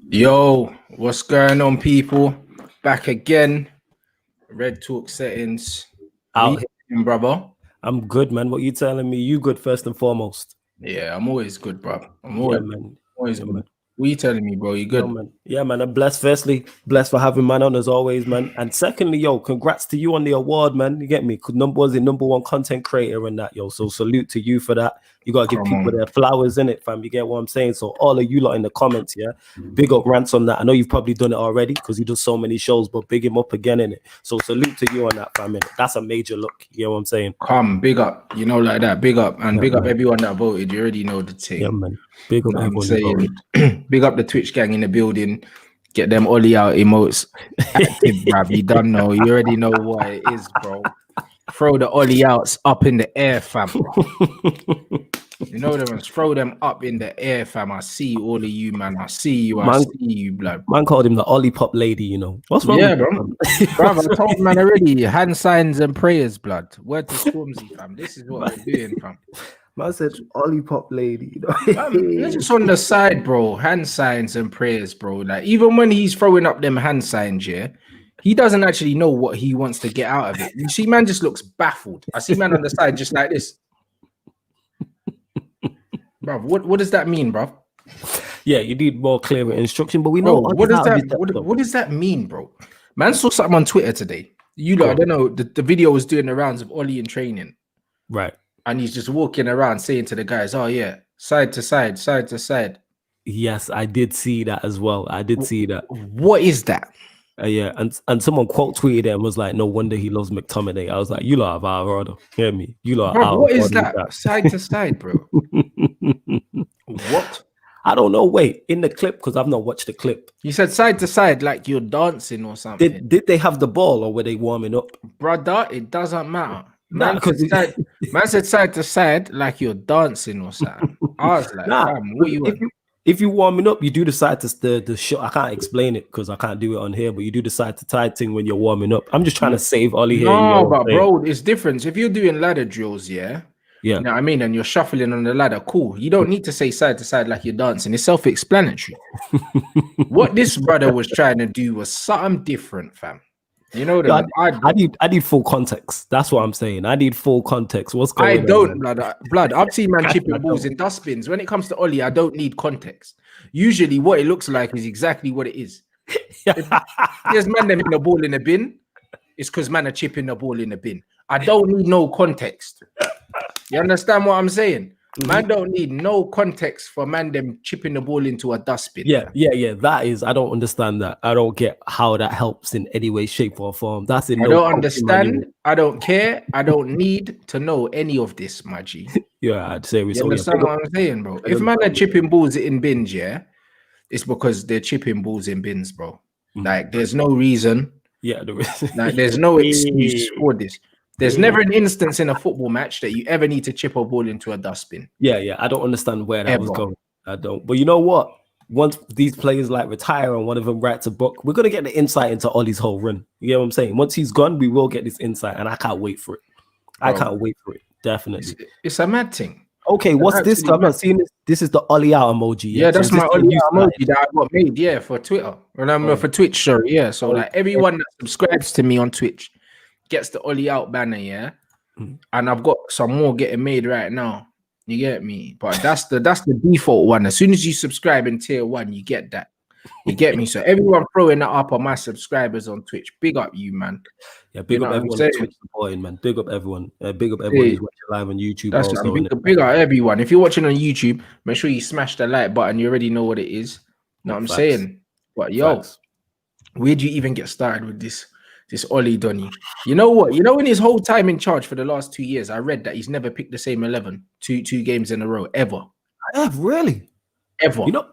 Yo, what's going on, people? Back again. Red Talk settings. Out. Brother. I'm good, man. What you telling me? You good first and foremost. Yeah, I'm always good, bro. I'm always good. Man. What you telling me, bro? You good? Man. I'm blessed. Firstly, blessed for having man on as always, man. And secondly, yo, congrats to you on the award, man. You get me? Was the number one content creator in that, yo. So salute to you for that. You gotta give people their flowers in it, fam. You get what I'm saying? So all of you lot in the comments, yeah. Big up Rants on that. I know you've probably done it already because you do so many shows, but big him up again in it. So salute to you on that, fam. That's a major look. You know what I'm saying? Big up, you know, like that. Big up and big up everyone that voted. You already know the thing. Yeah, man. Big up everyone. Saying, big up the Twitch gang in the building. Get them Ollie out emotes active, bruv. You don't know. You already know what it is, bro. Throw the Ollie outs up in the air, fam. You know them, throw them up in the air, fam. I see all of you, man. I see you, see you, blood. Man called him the Ollie Pop lady, you know. What's wrong? Yeah, bro. Bro, I told man already. Hand signs and prayers, blood. Word to Stormzy, fam. This is what we're doing, fam. Man said Ollie Pop lady, you know. It's just on the side, bro. Hand signs and prayers, bro. Like, even when he's throwing up them hand signs, yeah, he doesn't actually know what he wants to get out of it. You see, man just looks baffled. I see man on the side just like this. Bro, what does that mean, bro? Yeah, you need more clearer instruction, but we know what does that mean, bro? Man saw something on Twitter today. I don't know, the video was doing the rounds of Ollie in training. Right. And he's just walking around saying to the guys, oh yeah, side to side, side to side. Yes, I did see that as well. I did see that. What is that? Yeah, and someone quote tweeted it and was like, no wonder he loves McTominay. I was like, you lot have our order. Hear me? You lot bro, what is that? Side to side, bro. What? I don't know. Wait, in the clip, because I've not watched the clip. You said side to side like you're dancing or something. Did they have the ball or were they warming up? Brother, it doesn't matter. Man said side to side like you're dancing or something. I was like, what you want? If you're warming up, you do the side to the shot. I can't explain it because I can't do it on here, but you do the side to side thing when you're warming up. I'm just trying to save Ollie here. No, but bro, it's different. If you're doing ladder drills, yeah. You know what I mean? And you're shuffling on the ladder, cool. You don't need to say side to side like you're dancing. It's self-explanatory. What this brother was trying to do was something different, fam. You know that I need full context. That's what I'm saying. I need full context. What's going on? I don't, blood. I've seen man chipping balls in dustbins. When it comes to Ollie, I don't need context. Usually, what it looks like is exactly what it is. If there's man them in the ball in a bin, it's because man are chipping the ball in the bin. I don't need no context. You understand what I'm saying? Man don't need no context for man them chipping the ball into a dustbin. Yeah. That is, I don't understand that. I don't get how that helps in any way, shape, or form. That's in. I don't understand. I don't care. I don't need to know any of this, my G. Yeah, I'd say we. You understand what I'm saying, bro? If man are chipping balls in bins, yeah, it's because they're chipping balls in bins, bro. Like, there's no reason. Yeah, like, there's no excuse for this. There's never an instance in a football match that you ever need to chip a ball into a dustbin. Yeah. I don't understand where that was going. I don't. But you know what? Once these players like retire and one of them writes a book, we're gonna get the insight into Ollie's whole run. You know what I'm saying? Once he's gone, we will get this insight, and I can't wait for it. I can't wait for it. Definitely. It's a mad thing. Okay, what's this? I'm not seeing this. This is the Ollie out emoji. Yeah, that's my Ollie out emoji that I got made. Yeah, for Twitter. Remember for Twitch, sorry. Yeah. So like everyone that subscribes to me on Twitch gets the Ollie out banner, yeah. And I've got some more getting made right now. You get me? But that's the default one. As soon as you subscribe in tier 1, you get that. You get me? So everyone throwing that up on my subscribers on Twitch. Big up you, man. Yeah, big up everyone on Twitch supporting, man. Big up everyone. Big up everyone who's watching live on YouTube. That's also, big up everyone. If you're watching on YouTube, make sure you smash the like button. You already know what it is. Know what I'm saying? But yo, where do you even get started with this Ollie Donny? You know what? You know, in his whole time in charge for the last 2 years, I read that he's never picked the same 11 two games in a row ever. I have really ever. You know,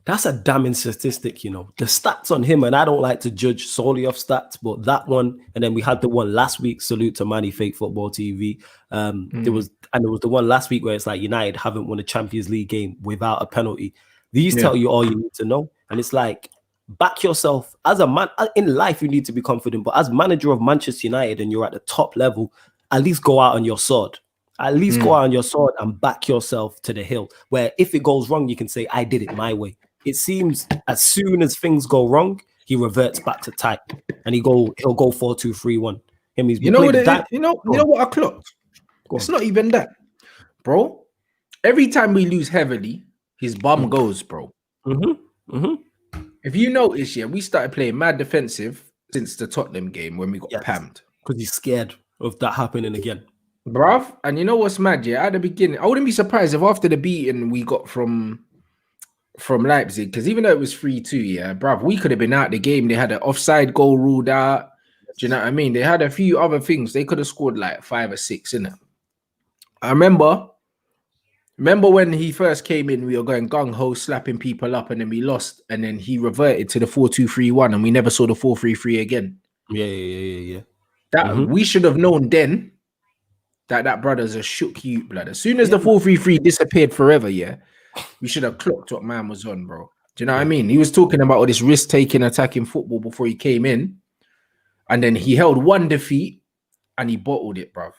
that's a damning statistic. You know, the stats on him, and I don't like to judge solely off stats, but that one, and then we had the one last week. Salute to Manny Fake Football TV. There was the one last week where it's like United haven't won a Champions League game without a penalty. These tell you all you need to know, and it's like, back yourself as a man in life. You need to be confident, but as manager of Manchester United and you're at the top level, at least go out on your sword. At least go out on your sword and back yourself to the hill, where if it goes wrong, you can say, I did it my way. It seems as soon as things go wrong, he reverts back to type and he'll go 4-2-3-1. You know what I clocked? It's not even that, bro. Every time we lose heavily, his bum goes, bro. If you notice, we started playing mad defensive since the Tottenham game when we got pammed. Because he's scared of that happening again. Bruv, and you know what's mad, at the beginning, I wouldn't be surprised if after the beating we got from Leipzig, because even though it was 3-2, bruv, we could have been out the game. They had an offside goal ruled out. Do you know what I mean? They had a few other things. They could have scored like 5 or 6, innit? I remember when he first came in, we were going gung-ho, slapping people up, and then we lost, and then he reverted to the 4-2-3-1, and we never saw the 4-3-3 again. Yeah. That we should have known then that brother's a shook you, blood. As soon as the 4-3-3 disappeared forever, we should have clocked what man was on, bro. Do you know what I mean? He was talking about all this risk-taking, attacking football before he came in, and then he held one defeat, and he bottled it, bro.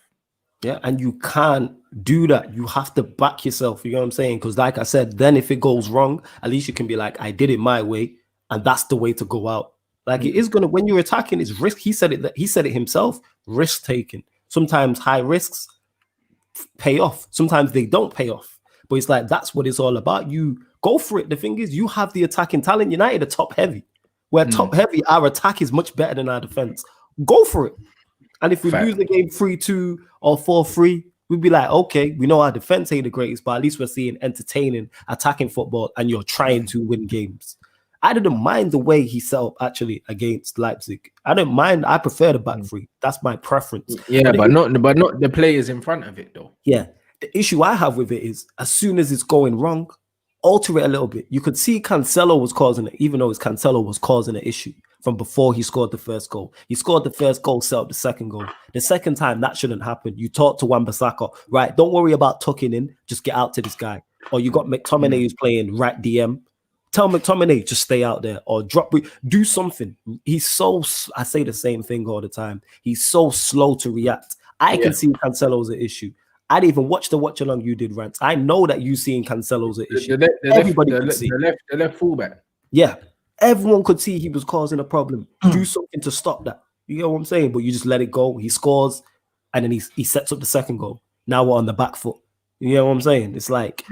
Yeah, and you can't do that. You have to back yourself. You know what I'm saying? Because like I said, then if it goes wrong, at least you can be like, I did it my way, and that's the way to go out. Like it is gonna, when you're attacking, it's risk. He said it himself. Risk taking. Sometimes high risks pay off. Sometimes they don't pay off. But it's like that's what it's all about. You go for it. The thing is, you have the attacking talent. United are top heavy. We're top heavy. Our attack is much better than our defense. Go for it. And if we lose the game 3-2 or 4-3, we'd be like, okay, we know our defense ain't the greatest, but at least we're seeing entertaining, attacking football, and you're trying to win games. I didn't mind the way he set up actually against Leipzig. I didn't mind. I prefer the back three. That's my preference. Yeah, but not the players in front of it though. Yeah. The issue I have with it is as soon as it's going wrong, alter it a little bit. You could see Cancelo was causing it, even though it's Cancelo was causing an issue from before he scored the first goal. He scored the first goal, set up the second goal. The second time, that shouldn't happen. You talk to Wan-Bissaka, right? Don't worry about tucking in. Just get out to this guy. Or you got McTominay who's playing right DM. Tell McTominay just stay out there or do something. He's I say the same thing all the time. He's so slow to react. I can see Cancelo's an issue. I didn't even watch the watch along you did, Rants. I know that you seeing Cancelo's an issue. Everybody could see. The left fullback. Yeah. Everyone could see he was causing a problem. Do something to stop that. You know what I'm saying? But you just let it go. He scores and then he sets up the second goal. Now we're on the back foot. You know what I'm saying? It's like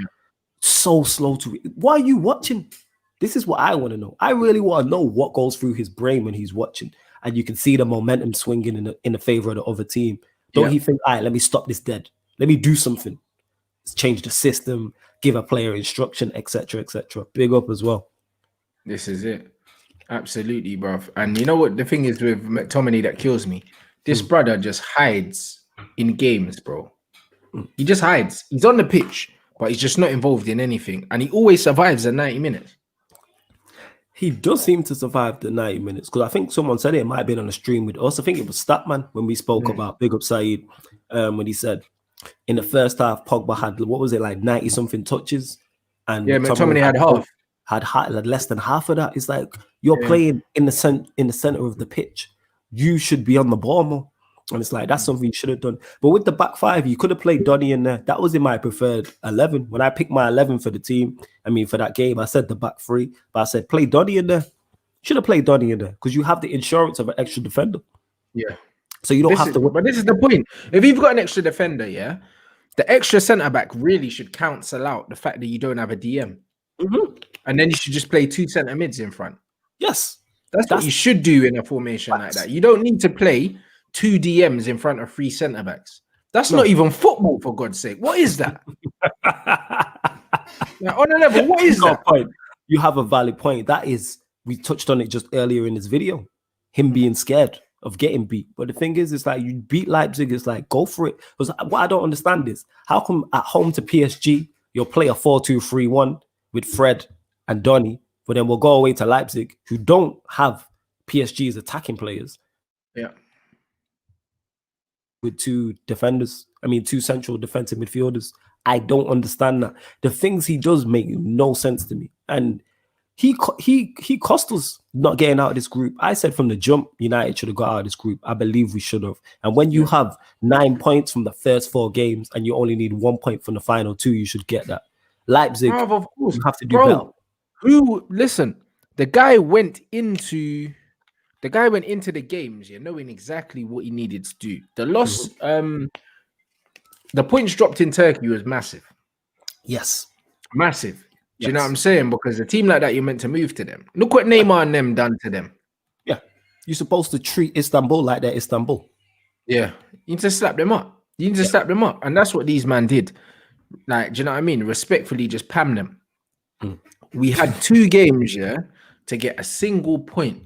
so slow to why are you watching? This is what I want to know. I really want to know what goes through his brain when he's watching. And you can see the momentum swinging in the favor of the other team. Don't he think, all right, let me stop this dead. Let me do something. Let's change the system, give a player instruction, etc., etc. Big up as well. This is it. Absolutely, bro. And you know what the thing is with McTominay that kills me? This brother just hides in games, bro. He just hides. He's on the pitch, but he's just not involved in anything. And he always survives the 90 minutes. He does seem to survive the 90 minutes because I think someone said it might have been on a stream with us. I think it was Statman when we spoke about Big Up Saeed, when he said in the first half, Pogba had, what was it, like 90 something touches? And McTominay had half. Had less than half of that. It's like you're playing in the center of the pitch. You should be on the ball more. And it's like that's something you should have done. But with the back five, you could have played Donny in there. That was in my preferred 11. When I picked my 11 for the team, I mean for that game, I said the back three, but I said play Donny in there. Should have played Donny in there because you have the insurance of an extra defender. Yeah. So you don't have to. But this is the point. If you've got an extra defender, the extra centre back really should cancel out the fact that you don't have a DM. And then you should just play 2 centre mids in front. Yes. That's what you should do in a formation like that. You don't need to play 2 DMs in front of 3 centre backs. That's not even football, for God's sake. What is that? Now, on a level, what is that? Point. You have a valid point. That is, we touched on it just earlier in this video. Him being scared of getting beat. But the thing is, it's like you beat Leipzig, it's like go for it. Because what I don't understand is how come at home to PSG, you'll play a 4-2-3-1 with Fred and Donny, but then we'll go away to Leipzig, who don't have PSG's attacking players. Yeah. With 2 central defensive midfielders. I don't understand that. The things he does make no sense to me. And He cost us not getting out of this group. I said from the jump, United should have got out of this group. I believe we should have. And when you have 9 points from the first 4 games and you only need 1 point from the final 2, you should get that. Leipzig, of course, you have to do better. Listen, the guy went into the games, knowing exactly what he needed to do. The loss, the points dropped in Turkey was massive. Yes. Massive. Do you know what I'm saying? Because a team like that, you're meant to move to them. Look what Neymar and them done to them. Yeah. You're supposed to treat Istanbul like they're Istanbul. Yeah. You need to slap them up. And that's what these man did. Like, do you know what I mean? Respectfully, just pam them. We had 2 games, to get a single point.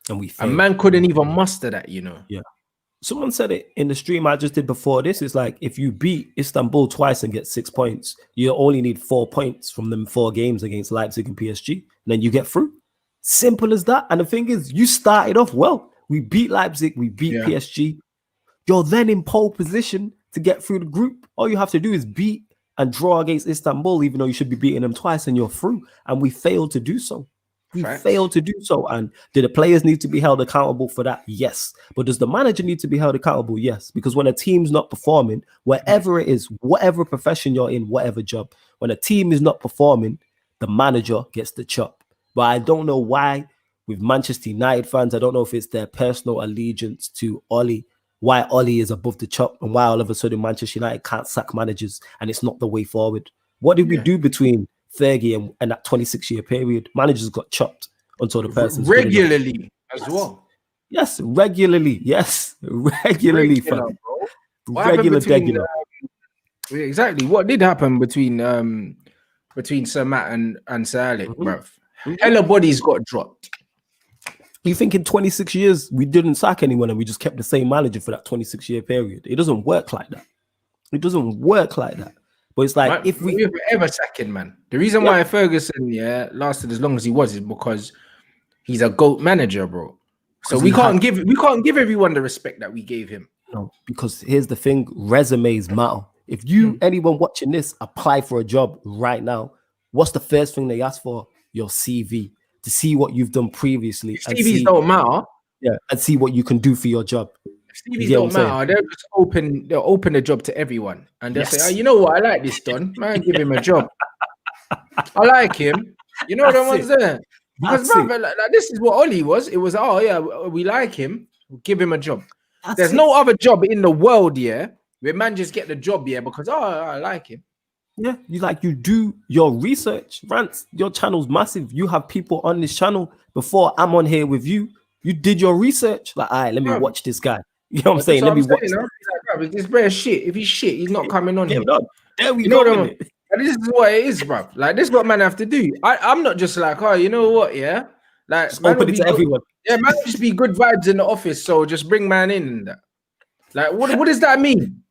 And we failed. A man couldn't even muster that, Yeah. Someone said it in the stream I just did before this. It's like, if you beat Istanbul twice and get 6 points, you only need 4 points from them 4 games against Leipzig and PSG. And then you get through. Simple as that. And the thing is, you started off well. We beat Leipzig. We beat PSG. You're then in pole position to get through the group. All you have to do is beat and draw against Istanbul, even though you should be beating them twice, and you're through. And we failed to do so. Failed to do so. And do the players need to be held accountable for that? Yes. But does the manager need to be held accountable? Yes. Because when a team's not performing, wherever it is, whatever profession you're in, whatever job, when a team is not performing, the manager gets the chop. But I don't know why with Manchester United fans, I don't know if it's their personal allegiance to Oli, why Oli is above the chop and why all of a sudden Manchester United can't sack managers and it's not the way forward. What did we do between Fergie and that 26-year period? Managers got chopped until the person's regularly as well. Yes, regularly. Yes, regularly. Regular. Exactly. What did happen between Sir Matt and Sir Alec, bruv? Hella bodies got dropped. You think in 26 years we didn't sack anyone and we just kept the same manager for that 26-year period? It doesn't work like that. It doesn't work like that. But it's like, man, if we ever sacking, man. The reason why Ferguson lasted as long as he was is because he's a GOAT manager, bro. So we can't give everyone the respect that we gave him. No, because here's the thing: resumes matter. If you anyone watching this apply for a job right now, what's the first thing they ask for? Your CV, to see what you've done previously. CVs don't matter. Yeah, and see what you can do for your job. CVs don't matter. They'll just open a job to everyone, and they'll say, "Oh, you know what? I like this Don. Man, give him a job. I like him. You know what I'm saying? Because brother, like, this is what Oli was. It was, oh yeah, we like him. We'll give him a job. There's no other job in the world, where man just get the job, because I like him. Yeah, you do your research. Rants, your channel's massive. You have people on this channel before I'm on here with you. You did your research. Like, all right, let me watch this guy. You know what I'm saying? Let me watch. Like, this bear shit. If he's shit, he's not coming on here. There we go. This is what it is, bro. Like, this is what man have to do. I'm not just like, oh, you know what, like, just open it to everyone. Yeah, man, just be good vibes in the office. So just bring man in and that. Like, what does that mean?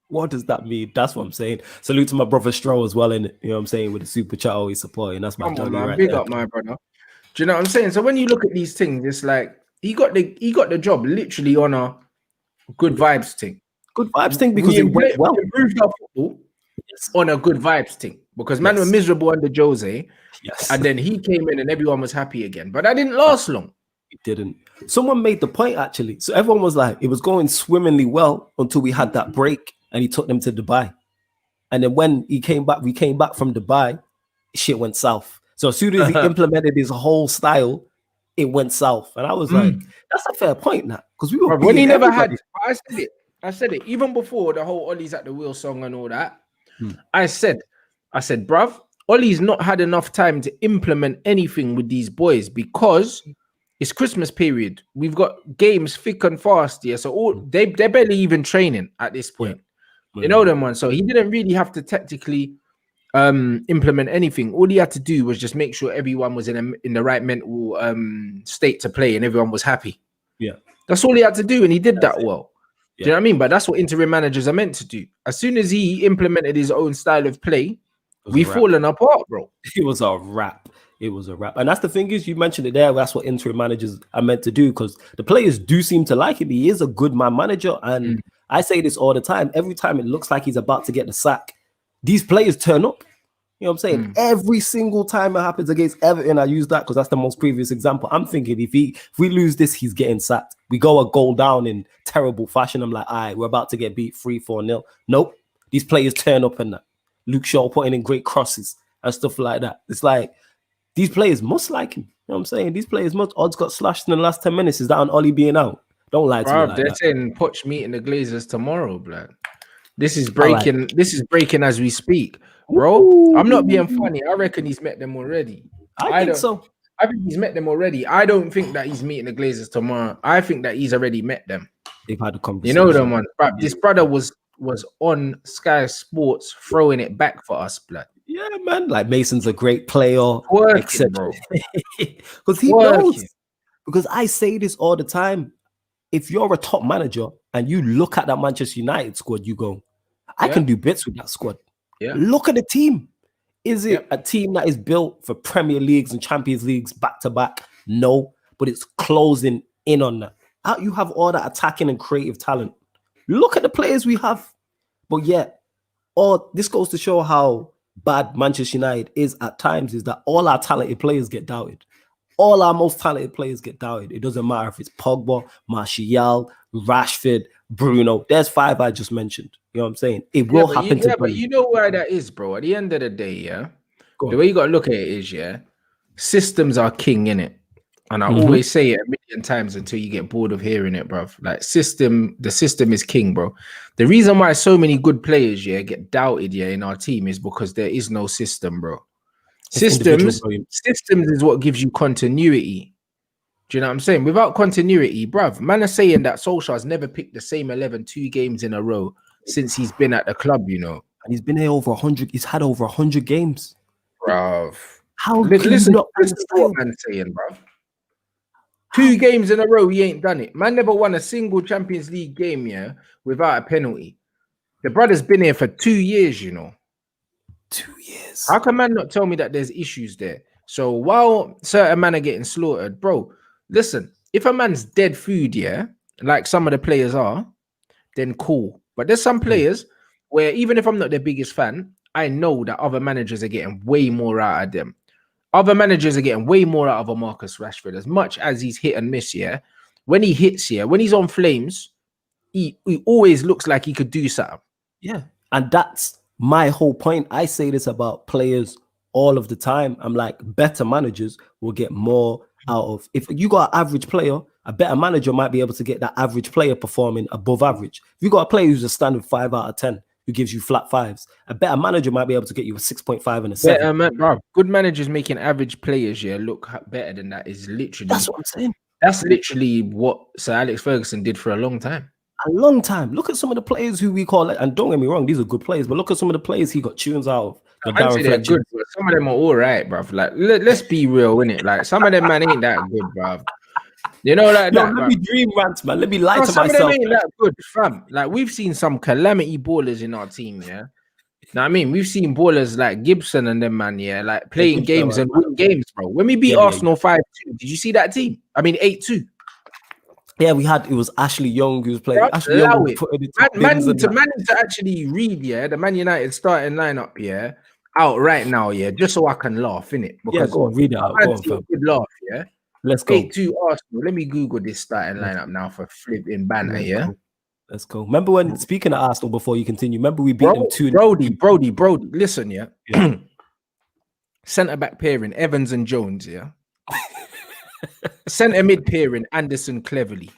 What does that mean? That's what I'm saying. Salute to my brother Stroh as well, and you know what I'm saying, with the super chat always supporting. That's my man. Right, big there. Up, my brother. Do you know what I'm saying? So when you look at these things, it's like he got the job literally on a good vibes thing. Good vibes thing because it went well. We improved our football on a good vibes thing because man were miserable under Jose. Yes, and then he came in and everyone was happy again. But that didn't last long. It didn't. Someone made the point actually. So everyone was like, it was going swimmingly well until we had that break. And he took them to Dubai. And then when we came back from Dubai, shit went south. So as soon as he implemented his whole style, it went south. And I was like, that's a fair point now. Because we were when he never had, I said it, even before the whole Ollie's at the wheel song and all that. I said, bruv, Ollie's not had enough time to implement anything with these boys because it's Christmas period. We've got games thick and fast, so they're barely even training at this point. You know them one. So he didn't really have to tactically implement anything. All he had to do was just make sure everyone was in the right mental state to play and everyone was happy. Yeah. That's all he had to do, and he did that well. Do you know what I mean? But that's what interim managers are meant to do. As soon as he implemented his own style of play, we've fallen apart, bro. It was a wrap. It was a wrap. And that's the thing is, you mentioned it there, that's what interim managers are meant to do because the players do seem to like him. He is a good man manager. And I say this all the time. Every time it looks like he's about to get the sack, these players turn up. You know what I'm saying? Every single time it happens against Everton, I use that because that's the most previous example. I'm thinking if we lose this, he's getting sacked. We go a goal down in terrible fashion. I'm like, all right, we're about to get beat 3-4-0. Nope. These players turn up and that. Luke Shaw putting in great crosses and stuff like that. It's like these players must like him. You know what I'm saying? These players must. Odds got slashed in the last 10 minutes. Is that on Ollie being out? Don't lie to me like they're that. saying Poch meeting the Glazers tomorrow, blood. This is breaking. Right. This is breaking as we speak, bro. Ooh. I'm not being funny. I reckon he's met them already. I think so. I think he's met them already. I don't think that he's meeting the Glazers tomorrow. I think that he's already met them. They've had a conversation. You know them, man. Bro, this brother was on Sky Sports throwing it back for us, blood. Yeah, man. Like Mason's a great player, working, bro. Because he knows. Because I say this all the time. If you're a top manager and you look at that Manchester United squad, you go, I can do bits with that squad. Yeah. Look at the team. Is it a team that is built for Premier Leagues and Champions Leagues back to back? No, but it's closing in on that. You have all that attacking and creative talent. Look at the players we have. But yet, this goes to show how bad Manchester United is at times, is that all our talented players get doubted. All our most talented players get doubted. It doesn't matter if it's Pogba, Martial, Rashford, Bruno. There's 5 I just mentioned. You know what I'm saying? It will happen to but you know why that is, bro. At the end of the day, the way you got to look at it is, systems are king, innit? And I always say it a million times until you get bored of hearing it, bro. Like the system is king, bro. The reason why so many good players, get doubted, in our team is because there is no system, bro. Systems is what gives you continuity. Do you know what I'm saying? Without continuity, bruv, man are saying that Solskjaer's never picked the same 11 2 games in a row since he's been at the club, you know. And he's been here over 100. He's had over 100 games. Bruv. How listen to what man's saying, bruv. 2 games in a row, he ain't done it. Man never won a single Champions League game, without a penalty. The brother's been here for 2 years, you know. 2 years. How can man not tell me that there's issues there? So while certain men are getting slaughtered, bro, listen, if a man's dead food, like some of the players are, then cool. But there's some players where even if I'm not their biggest fan, I know that other managers are getting way more out of them. Other managers are getting way more out of a Marcus Rashford. As much as he's hit and miss, when he hits, when he's on flames, he always looks like he could do something. Yeah, and that's my whole point. I say this about players all of the time. I'm like, better managers will get more out of. If you got an average player, a better manager might be able to get that average player performing above average. If you got a player who's a standard 5 out of 10, who gives you flat 5s, a better manager might be able to get you a 6.5 and a 7. Bro, good managers making average players look better than that is literally. That's what I'm saying. That's literally what Sir Alex Ferguson did for a long time. A long time. Look at some of the players who we call it, and don't get me wrong, these are good players, but look at some of the players he got tunes out of. I'd say they're good, but some of them are all right, bro. Like, let's be real, innit? Like, some of them, man, ain't that good, bro. You know, like let me dream, Rants, man. Let me lie to myself. Some of them ain't that good, fam. Like, we've seen some calamity ballers in our team, Know what I mean? We've seen ballers like Gibson and them, man, like playing games and win games, bro. When we beat Arsenal 5-2, did you see that team? I mean, 8-2. Yeah, it was Ashley Young who was playing. Ashley Young man need to actually read, the Man United starting lineup, out right now, just so I can laugh, innit? Because go on, read it out. Go on, fam. Good laugh, Let's go. 8-2 Arsenal. Let me Google this starting lineup now for flipping banner, Let's go. Remember when, speaking of Arsenal, before you continue, remember we beat them 2. Brody, listen, centre back pairing, Evans and Jones, centre mid pairing, Anderson Cleverly.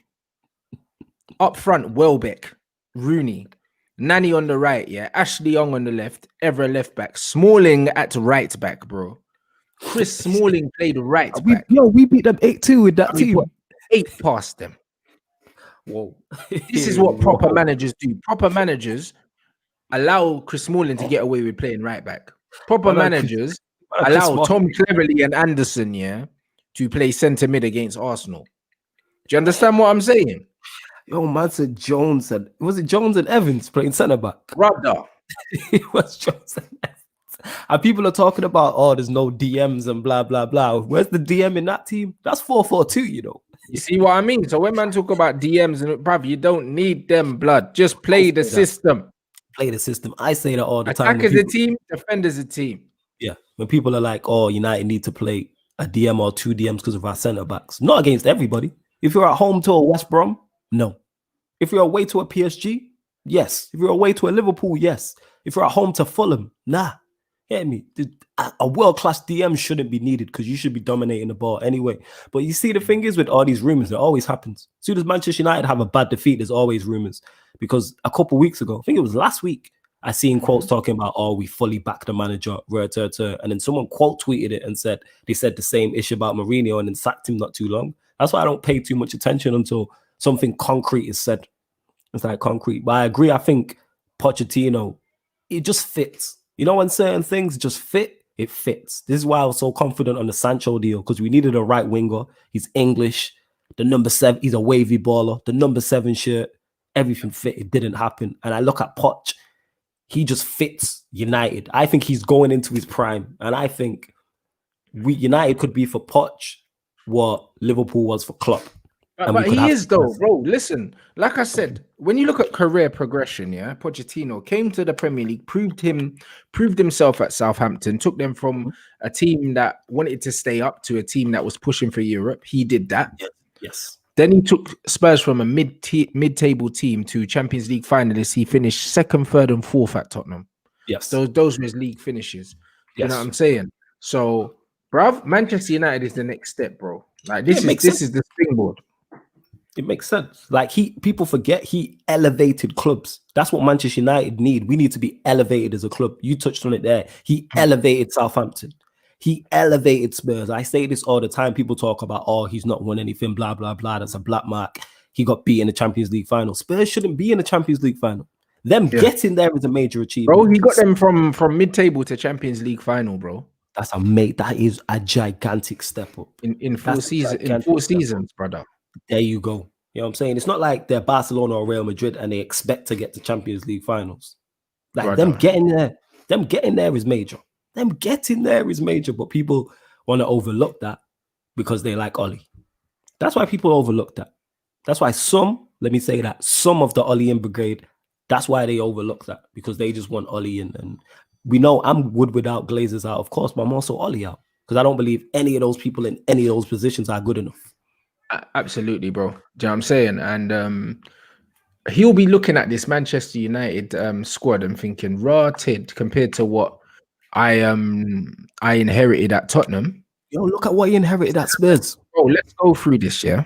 Up front, Welbeck, Rooney, Nani on the right, Ashley Young on the left, Evra left back, Smalling at right back, bro. Chris Smalling played right back. We beat them 8-2 with that team. 8 past them. Whoa. This is what proper managers do. Proper managers allow Chris Smalling to get away with playing right back. Proper managers allow Tom Cleverley and Anderson, to play centre mid against Arsenal. Do you understand what I'm saying? Yo, man said Jones and was it Jones and Evans playing centre back? Brother. It was Jones and Evans. And people are talking about, there's no DMs and blah blah blah. Where's the DM in that team? That's 4-4-2, you know. You see what I mean? So when man talk about DMs and bruv, you don't need them, blood. Just play the system. Play the system. I say that all the time. Attack is a team, defend is a team. Yeah. When people are like, oh, United need to play a DM or 2 DMs because of our centre backs. Not against everybody. If you're at home to a West Brom, no. If you're away to a PSG, yes. If you're away to a Liverpool, yes. If you're at home to Fulham, nah. Get me? A world-class DM shouldn't be needed because you should be dominating the ball anyway. But you see, the thing is with all these rumors, it always happens. As soon as Manchester United have a bad defeat, there's always rumors. Because a couple weeks ago, I think it was last week, I seen quotes talking about, oh, we fully back the manager, and then someone quote tweeted it and said they said the same issue about Mourinho and then sacked him not too long. That's why I don't pay too much attention until something concrete is said. It's like concrete. But I agree, I think Pochettino, it just fits. You know, when certain things just fit, it fits. This is why I was so confident on the Sancho deal, because we needed a right winger. He's English. The number 7, he's a wavy baller. The number 7 shirt, everything fit. It didn't happen. And I look at Poch, he just fits United. I think he's going into his prime. And I think United could be for Poch what Liverpool was for Klopp. But he is though, bro. Listen, like I said, when you look at career progression, yeah, Pochettino came to the Premier League, proved himself at Southampton, took them from a team that wanted to stay up to a team that was pushing for Europe. He did that. Yes. Then he took Spurs from a mid-table team to Champions League finalists. He finished 2nd, 3rd, and 4th at Tottenham. Yes. Those were his league finishes. You know what I'm saying? So, bruv, Manchester United is the next step, bro. Like this is the springboard. It makes sense. Like people forget he elevated clubs. That's what Manchester United need. We need to be elevated as a club. You touched on it there. He elevated Southampton. He elevated Spurs. I say this all the time. People talk about, oh, he's not won anything, blah, blah, blah. That's a black mark. He got beat in the Champions League final. Spurs shouldn't be in the Champions League final. Them getting there is a major achievement. Bro, he got them from mid-table to Champions League final, bro. That is a gigantic step up. In 4 seasons, brother. There you go. You know what I'm saying? It's not like they're Barcelona or Real Madrid and they expect to get to Champions League finals. Like brother. Them getting there is major. But people want to overlook that because they like Oli. That's why people overlook that. That's why some of the Oli in brigade, that's why they overlook that, because they just want Oli in. And we know I'm Wood without Glazers out, of course, but I'm also Oli out because I don't believe any of those people in any of those positions are good enough. Absolutely, bro. Do you know what I'm saying? And he'll be looking at this Manchester United squad and thinking, raw tid compared to what I inherited at Tottenham. Yo, look at what he inherited at Spurs. Bro, let's go through this, yeah?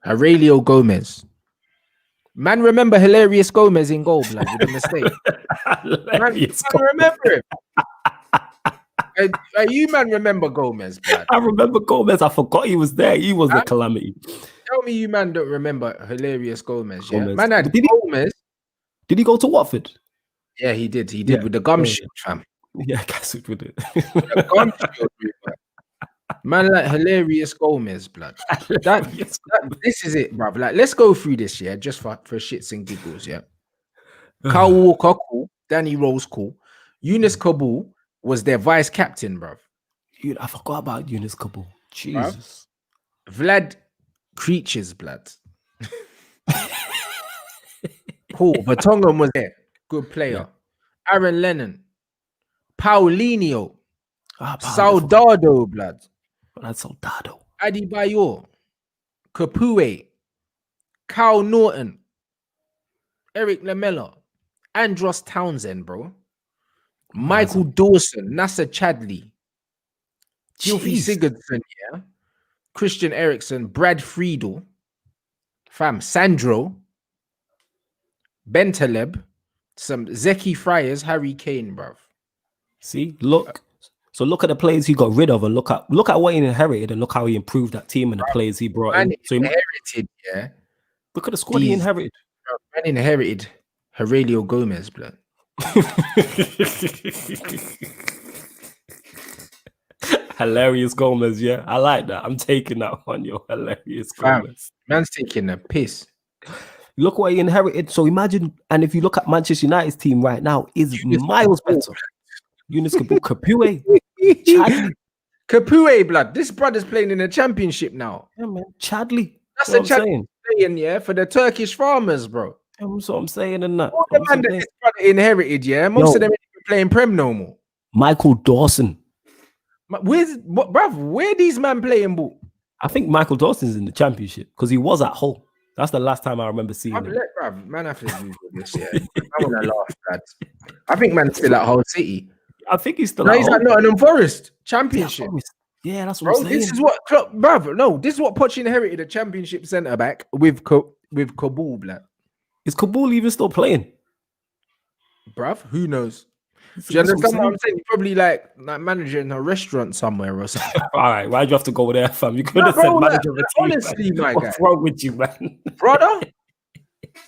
Aurelio Gomez. Man, remember Hilarious Gomez in goal, blood, with a mistake. Man, remember him. You man remember Gomez, blood? I remember Gomez. I forgot he was there. He was a calamity. Tell me you man don't remember Hilarious Gomez, yeah? Gomez. Man had Gomez. Did he go to Watford? Yeah, he did. He did with the gum shield, fam. Yeah, I guess it with it. Man, like Hilarious Gomez, blood. This is it, bruv. Like, let's go through this, yeah, just for shits and giggles, yeah. Kyle Walker, cool. Danny Rose, cool. Yunus Kabul was their vice captain, bruv. Dude, I forgot about Yunus Kabul. Jesus. Bruv. Vlad Creatures, blood. Cool. Vertonghen was there. Good player. Yeah. Aaron Lennon. Paulinho. Soldado, blood. That's Soldado. Adebayor. Capoue. Kyle Norton. Eric Lamela. Andros Townsend, bro. Michael Dawson. Nasser Chadley. Gylfi Sigurdsson, yeah. Christian Eriksen. Brad Friedel. Fam. Sandro. Bentaleb. Some Zeki Friars. Harry Kane, bruv. See, look. So look at the players he got rid of, and look at what he inherited, and look how he improved that team and the players he brought in. So inherited, yeah. Look at the squad he inherited. Man inherited Aurelio Gomez, blood. Hilarious Gomez, yeah. I like that. I'm taking that one, yo. Hilarious Gomez. Man's taking a piss. Look what he inherited. So imagine, and if you look at Manchester United's team right now, is miles better. Yunus Kabul, Capoue, Chadley. Capoue, blood. This brother's playing in the championship now. Yeah, man. Chadley. That's the Chadley playing, yeah, for the Turkish farmers, bro. That's what I'm saying. And that. All the man that this brother inherited, yeah. Most of them ain't playing Prem no more. Michael Dawson. Where these men playing ball? I think Michael Dawson's in the championship because he was at Hull. That's the last time I remember seeing him. Man, I feel this, yeah. I want to laugh, lads. I think man's still at Hull City. I think he's still at He's Hull. at Nottingham Forest Championship. Yeah, that's what I'm saying. This is what bruv. No, this is what Poch inherited, a championship centre back with Kabul, black. Is Kabul even still playing? Bruv, who knows? Do you understand what I'm saying? You're probably like manager in a restaurant somewhere or something. All right, why'd you have to go there, fam? You could have said manager of a team. Honestly, man. my What's guy. wrong with you, man? Brother,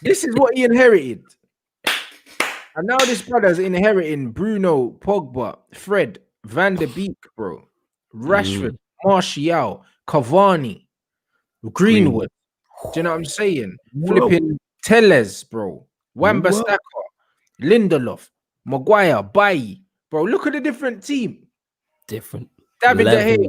this is what he inherited. And now this brother's inheriting Bruno, Pogba, Fred, Van der Beek, bro. Rashford, Martial, Cavani, Greenwood. Do you know what I'm saying? Flipping Telles, bro. Wan-Bissaka, Lindelof, Maguire, Bailly. Bro, look at the different team. Different. David De Gea.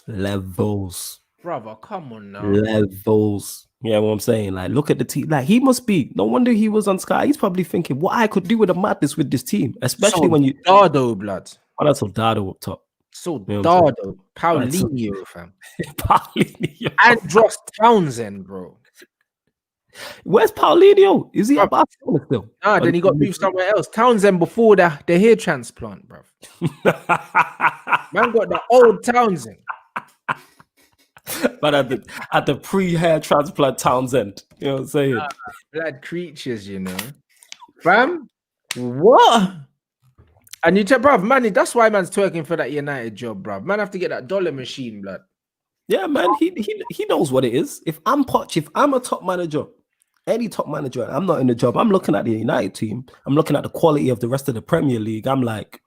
Levels. Brother, come on now. Levels. Yeah, what I'm saying. Like, look at the team. Like, he must be. No wonder he was on Sky. He's probably thinking what I could do with a madness with this team. Especially when you. Soldado, blood. Oh, that's Soldado up top. Soldado. Paulinho, fam. Paulinho. Andros Townsend, bro. Where's Paulinho? Is he at Barcelona still? Nah, then he got moved somewhere else. Townsend before the hair transplant, bro. Man got the old Townsend. But at the pre-hair transplant Townsend. You know what I'm saying? Blood creatures, you know. Fam, what? And you tell, bruv, man, that's why man's twerking for that United job, bruv. Man have to get that dollar machine, blood. Yeah, man, he knows what it is. If I'm Poch, if I'm a top manager, any top manager, and I'm not in the job, I'm looking at the United team. I'm looking at the quality of the rest of the Premier League. I'm like,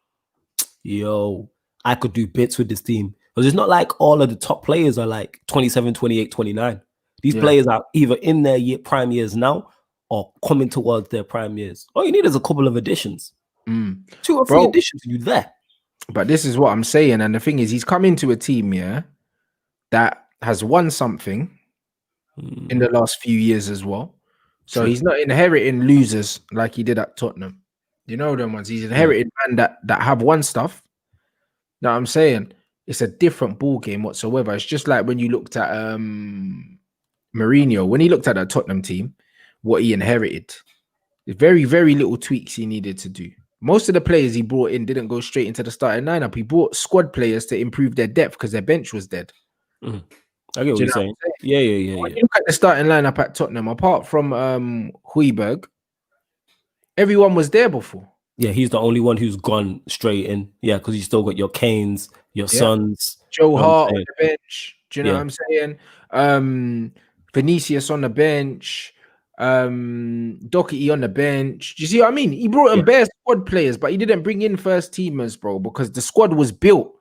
yo, I could do bits with this team. Because it's not like all of the top players are like 27, 28, 29. These players are either in their prime years now or coming towards their prime years. All you need is a couple of additions. 2 or 3 additions, you there. But this is what I'm saying. And the thing is, he's come into a team, that has won something in the last few years as well. So he's not inheriting losers like he did at Tottenham. You know them ones. He's inherited man that have won stuff. Know what I'm saying? It's a different ball game whatsoever. It's just like when you looked at Mourinho, when he looked at that Tottenham team, what he inherited. Very, very little tweaks he needed to do. Most of the players he brought in didn't go straight into the starting lineup. He brought squad players to improve their depth because their bench was dead. I get what you're saying. Yeah. When you look at the starting lineup at Tottenham, apart from Højbjerg, everyone was there before. Yeah, he's the only one who's gone straight in. Yeah, because you still got your Kanes, your Sons. Joe Hart on the bench. Do you know what I'm saying? Vinicius on the bench. Doherty on the bench. Do you see what I mean? He brought in bare squad players, but he didn't bring in first teamers, bro, because the squad was built.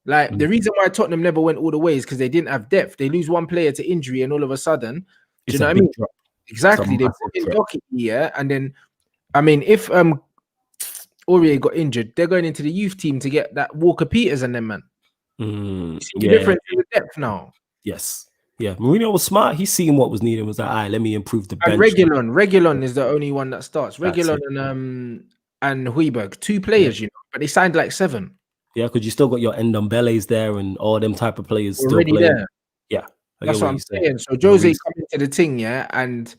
Like the reason why Tottenham never went all the way is because they didn't have depth. They lose one player to injury, and all of a sudden, do you know what I mean? Drop. Exactly. They put in Doherty, and then I mean, if Aurier got injured, they're going into the youth team to get that Walker Peters and them, man. You see the difference in the depth now. Yes. Yeah, Mourinho was smart. He's seeing what was needed. Was like, all right, let me improve the bench. And Reguilon is the only one that starts. Reguilon and Højbjerg, 2 players, you know, but they signed like 7. Yeah, because you still got your Ndombele's there and all them type of players still already playing. There. Yeah, that's what I'm saying. So Jose come into the thing, and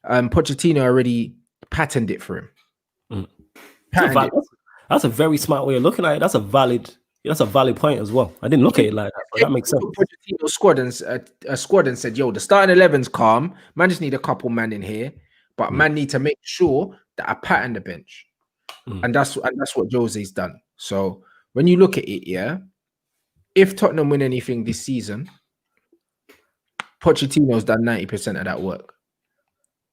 Pochettino already patterned it for him. That's a very smart way of looking at it. That's a valid point as well. I didn't look at it like that, but that makes sense. Pochettino squad and said, yo, the starting 11's calm. Man just need a couple man in here, but man need to make sure that I pattern the bench. And that's what Jose's done. So when you look at it, if Tottenham win anything this season, Pochettino's done 90% of that work.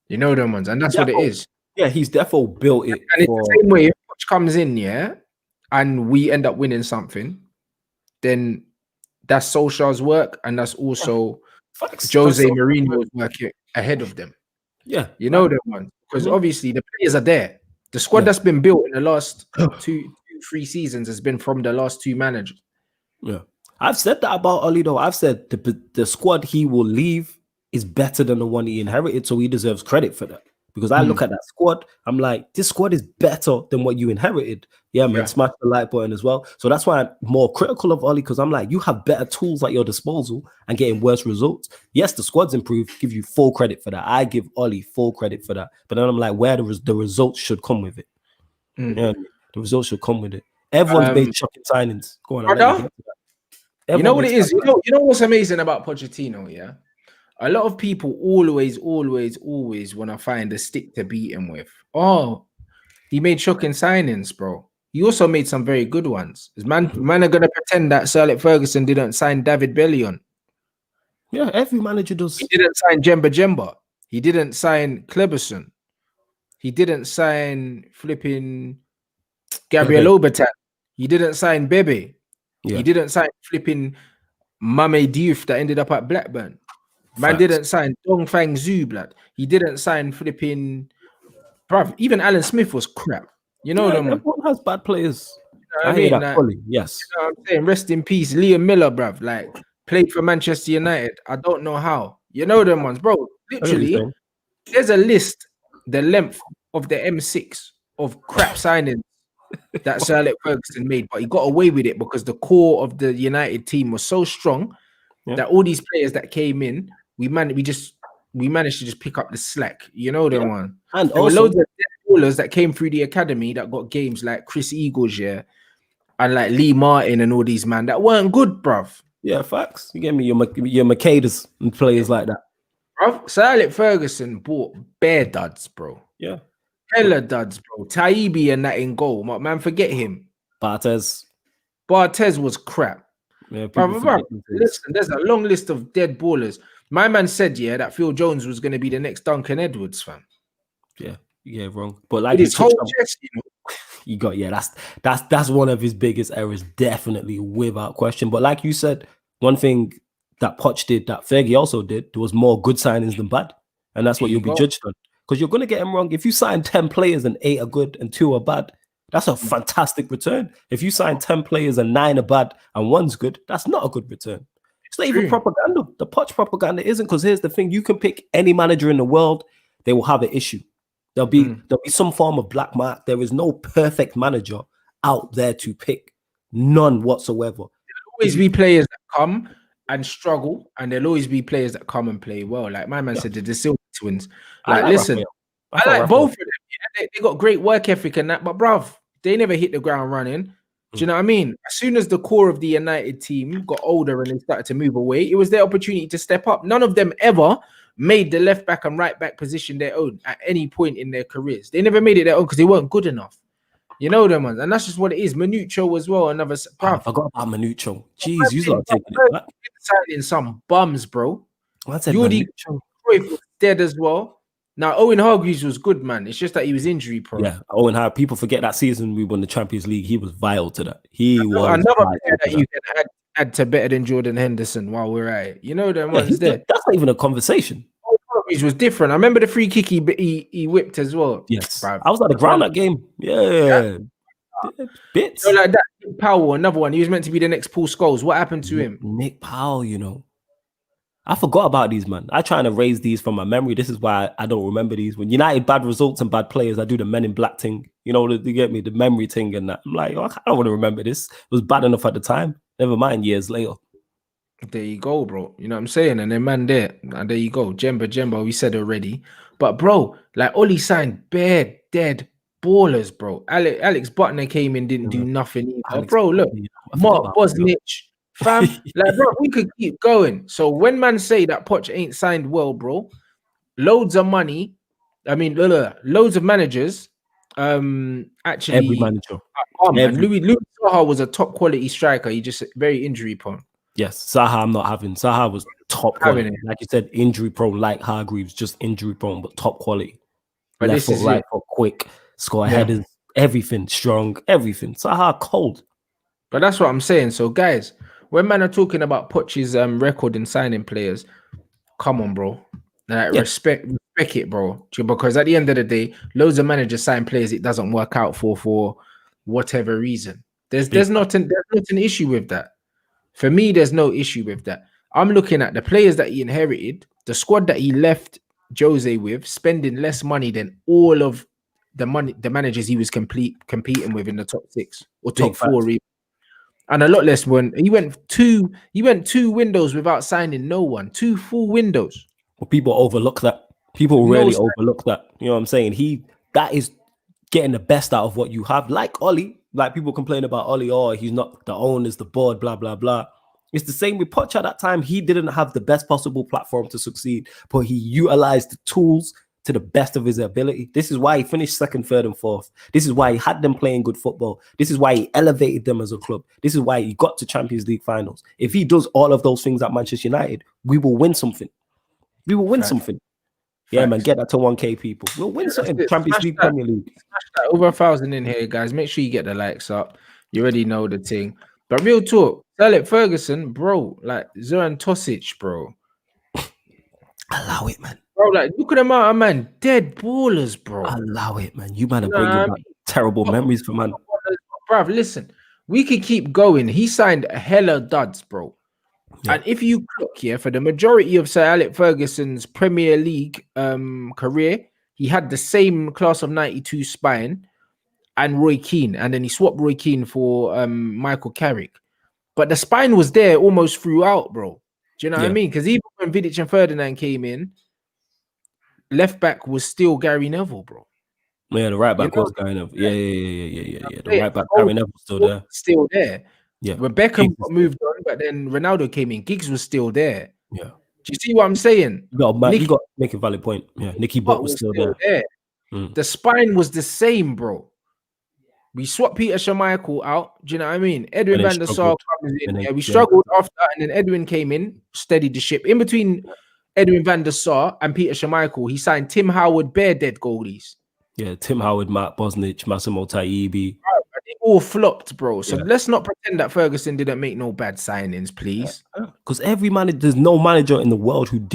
You know them ones, and that's what it is. Yeah, he's definitely built it. And it's the same way if Poch comes in, and we end up winning something, then that's Solskjaer's work, and that's also Jose Mourinho's work ahead of them. Yeah, you know them ones, because obviously the players are there. The squad that's been built in the last 2-3 seasons has been from the last 2 managers. Yeah, I've said that about Oli though. I've said the squad he will leave is better than the one he inherited, so he deserves credit for that. because I look at that squad. I'm like, this squad is better than what you inherited. Yeah, man, smash the like button as well. So that's why I'm more critical of Oli, because I'm like, you have better tools at your disposal and getting worse results. Yes, the squad's improved. Give you full credit for that. I give Oli full credit for that. But then I'm like, where the results should come with it. Yeah, the results should come with it. Everyone's made shocking signings. Go on, I'll let you get to that. You know what it is? You know what's amazing about Pochettino, yeah? A lot of people always want to find a stick to beat him with. Oh, he made shocking signings, bro. He also made some very good ones. Man are gonna pretend that Sir Alex Ferguson didn't sign David Bellion. Yeah, every manager does. He didn't sign Jemba. He didn't sign Kleberson. He didn't sign flipping Gabriel Obertan. He didn't sign Bebe. Yeah. He didn't sign flipping Mame Diouf that ended up at Blackburn. Man didn't sign Dongfang Zhu, blood. He didn't sign flipping... Bruv, even Alan Smith was crap. You know them. Everyone has bad players. You know I hear that like, fully, yes. You know what I'm saying? Rest in peace. Liam Miller, bruv. Like, played for Manchester United. I don't know how. You know them ones, bro. Literally, there's a list, the length of the M6 of crap signings that Sir Alex Ferguson made, but he got away with it because the core of the United team was so strong that all these players that came in, we managed to just pick up the slack. You know them one. And there were loads of ballers that came through the academy that got games like Chris Eagles, and like Lee Martin and all these man that weren't good, bruv. Yeah, facts. You get me your Macedas and players like that. Bruv, Sir Alex Ferguson bought bare duds, bro. Yeah. Hella duds, bro. Taibbi and that in goal. Man, forget him. Barthez was crap. Yeah, bruv, listen, there's a long list of dead ballers. My man said, that Phil Jones was going to be the next Duncan Edwards, fam. Yeah, wrong. But like his whole chest, you got that's one of his biggest errors, definitely, without question. But like you said, one thing that Poch did, that Fergie also did, there was more good signings than bad, and that's what you'll be judged on. Because you're going to get him wrong. If you sign 10 players and 8 are good and 2 are bad, that's a fantastic return. If you sign 10 players and 9 are bad and 1's good, that's not a good return. It's not even propaganda. The Poch propaganda isn't, because here's the thing: you can pick any manager in the world, they will have an issue. There'll be some form of black mark. There is no perfect manager out there to pick, none whatsoever. There'll always be players that come and struggle, and there'll always be players that come and play well. Like my man said, the Silva twins. Like, listen, I like both of them. Yeah, they got great work ethic and that, but bruv, they never hit the ground running. Do you know what I mean? As soon as the core of the United team got older and they started to move away, it was their opportunity to step up. None of them ever made the left back and right back position their own at any point in their careers. They never made it their own because they weren't good enough. You know them ones, and that's just what it is. Manucho as well. Another. I forgot about Manucho. Jeez, you lot taking it back. Signing some bums, bro. Jordi Cruyff was dead as well. Now Owen Hargreaves was good, man. It's just that he was injury prone. Yeah, Owen Hargreaves. People forget that season we won the Champions League. He was vital to that. He was another player that you can add to better than Jordan Henderson while we're at it. You know them ones there. That's not even a conversation. Hargreaves was different. I remember the free kick he whipped as well. Yes, bruv. I was at the ground that game. Yeah. Bits. So like that, Nick Powell, another one. He was meant to be the next Paul Scholes. What happened to him? Nick Powell, I forgot about these, man. I try to erase these from my memory. This is why I don't remember these. When United bad results and bad players, I do the Men in Black thing. You get me, the memory thing and that. I'm like, I don't want to remember this. It was bad enough at the time. Never mind, years later. There you go, bro. You know what I'm saying? And then man there, and there you go. Jemba, we said already. But bro, like Oli signed bare dead ballers, bro. Alex Butner came in, didn't do nothing either. Bro, look, Mark Bosnich. Fam, like bro, we could keep going. So when man say that Poch ain't signed well, bro, loads of money. I mean, loads of managers. Actually, every manager. Louis Saha was a top quality striker. He just very injury prone. Yes, Saha I'm not having. Saha was top quality. Like you said, injury prone, like Hargreaves, just injury prone, but top quality. But left foot, right foot, quick, score headers, everything strong, everything. Saha cold. But that's what I'm saying. So guys, when man are talking about Poch's record in signing players, come on, bro. Respect it, bro. Because at the end of the day, loads of managers sign players it doesn't work out for whatever reason. There's not an issue with that. For me, there's no issue with that. I'm looking at the players that he inherited, the squad that he left Jose with, spending less money than all of the managers he was competing with in the top 6 or top 4, and a lot less when he went 2 windows without signing no one, 2 full windows. Well, people overlook that. People really overlook that. You know what I'm saying? That is getting the best out of what you have. Like Ollie, like people complain about Ollie, oh, he's not the owners, the board, blah, blah, blah. It's the same with Poch at that time. He didn't have the best possible platform to succeed, but he utilized the tools to the best of his ability. This is why he finished 2nd, 3rd, and 4th. This is why he had them playing good football. This is why he elevated them as a club. This is why he got to Champions League finals. If he does all of those things at Manchester United, we will win something. We will win something. Yeah, man, get that to 1K people. We'll win something. Champions League, Premier League. Smash that. Over 1,000 in here, guys. Make sure you get the likes up. You already know the thing. But real talk, Alex Ferguson, bro, like Zoran Tosic, bro. Allow it, man. Bro, like, look at the amount of man, dead ballers, bro. Allow it, man. You man are bringing back terrible memories for man. Bro, listen, we could keep going. He signed a hella duds, bro. Yeah. And if you look here, for the majority of Sir Alex Ferguson's Premier League career, he had the same class of 92 spine and Roy Keane, and then he swapped Roy Keane for Michael Carrick. But the spine was there almost throughout, bro. Do you know what I mean? Because even when Vidic and Ferdinand came in, left back was still Gary Neville, bro. Yeah, the right back was Gary Neville. Yeah. The right back, Gary Neville, still there. Yeah. When Beckham moved on, but then Ronaldo came in. Giggs was still there. Yeah. Do you see what I'm saying? You got to make a valid point. Yeah, Nicky Butt was still there. The spine was the same, bro. We swapped Peter Schmeichel out. Do you know what I mean? Edwin van der Sar comes in. Yeah, we struggled after that, and then Edwin came in, steadied the ship. In between Edwin van der Sar and Peter Schmeichel, he signed Tim Howard, bare dead goalies. Yeah, Tim Howard, Matt Bosnich, Massimo Taibbi. They all flopped, bro. So let's not pretend that Ferguson didn't make no bad signings, please. Because every manager, there's no manager in the world who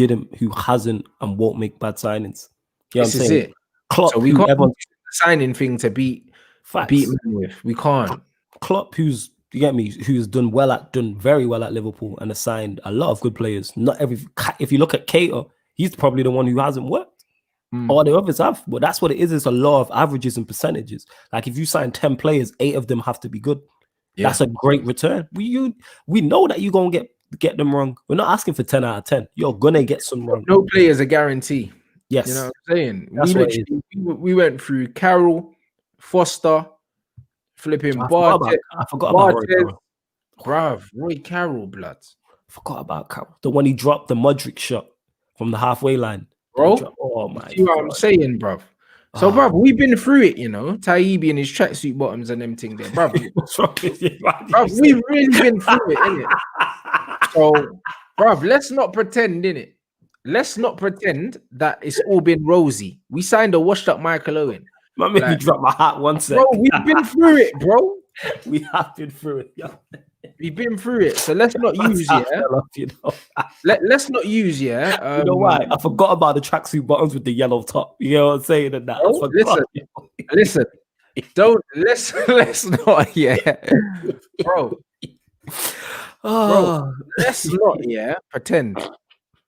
hasn't and won't make bad signings. You know what I'm saying? Is it. Klopp, so we can't do the signing thing to beat man with. We can't. Klopp, who's done very well at Liverpool and has signed a lot of good players. If you look at Keita, he's probably the one who hasn't worked. All the others have, but that's what it is. It's a law of averages and percentages. Like if you sign 10 players, 8 of them have to be good. Yeah. That's a great return. We know that you're gonna get them wrong. We're not asking for 10 out of 10. You're gonna get some wrong. No player is a guarantee. Yes, you know what I'm saying. We went through Carroll, Foster, flipping Bartes. I forgot about Roy Carroll. Bruv, Roy Carroll, blood. Forgot about Carroll. The one he dropped the Modric shot from the halfway line. Bro, oh my! See what I'm saying, bruv? So, bruv, we've been through it, you know. Taibbi and his tracksuit bottoms and them thing there, bruv. Bruv, we've really been through it, innit? So, bruv, let's not pretend, innit? Let's not pretend that it's all been rosy. We signed a washed-up Michael Owen. Man, made me drop my hat one second. Bro, we've been through it, bro. We have been through it, yeah. We've been through it, so let's not use let's not use you know why? I forgot about the tracksuit bottoms with the yellow top. You know what I'm saying? And that. Listen. Let's not, bro. Bro, let's not pretend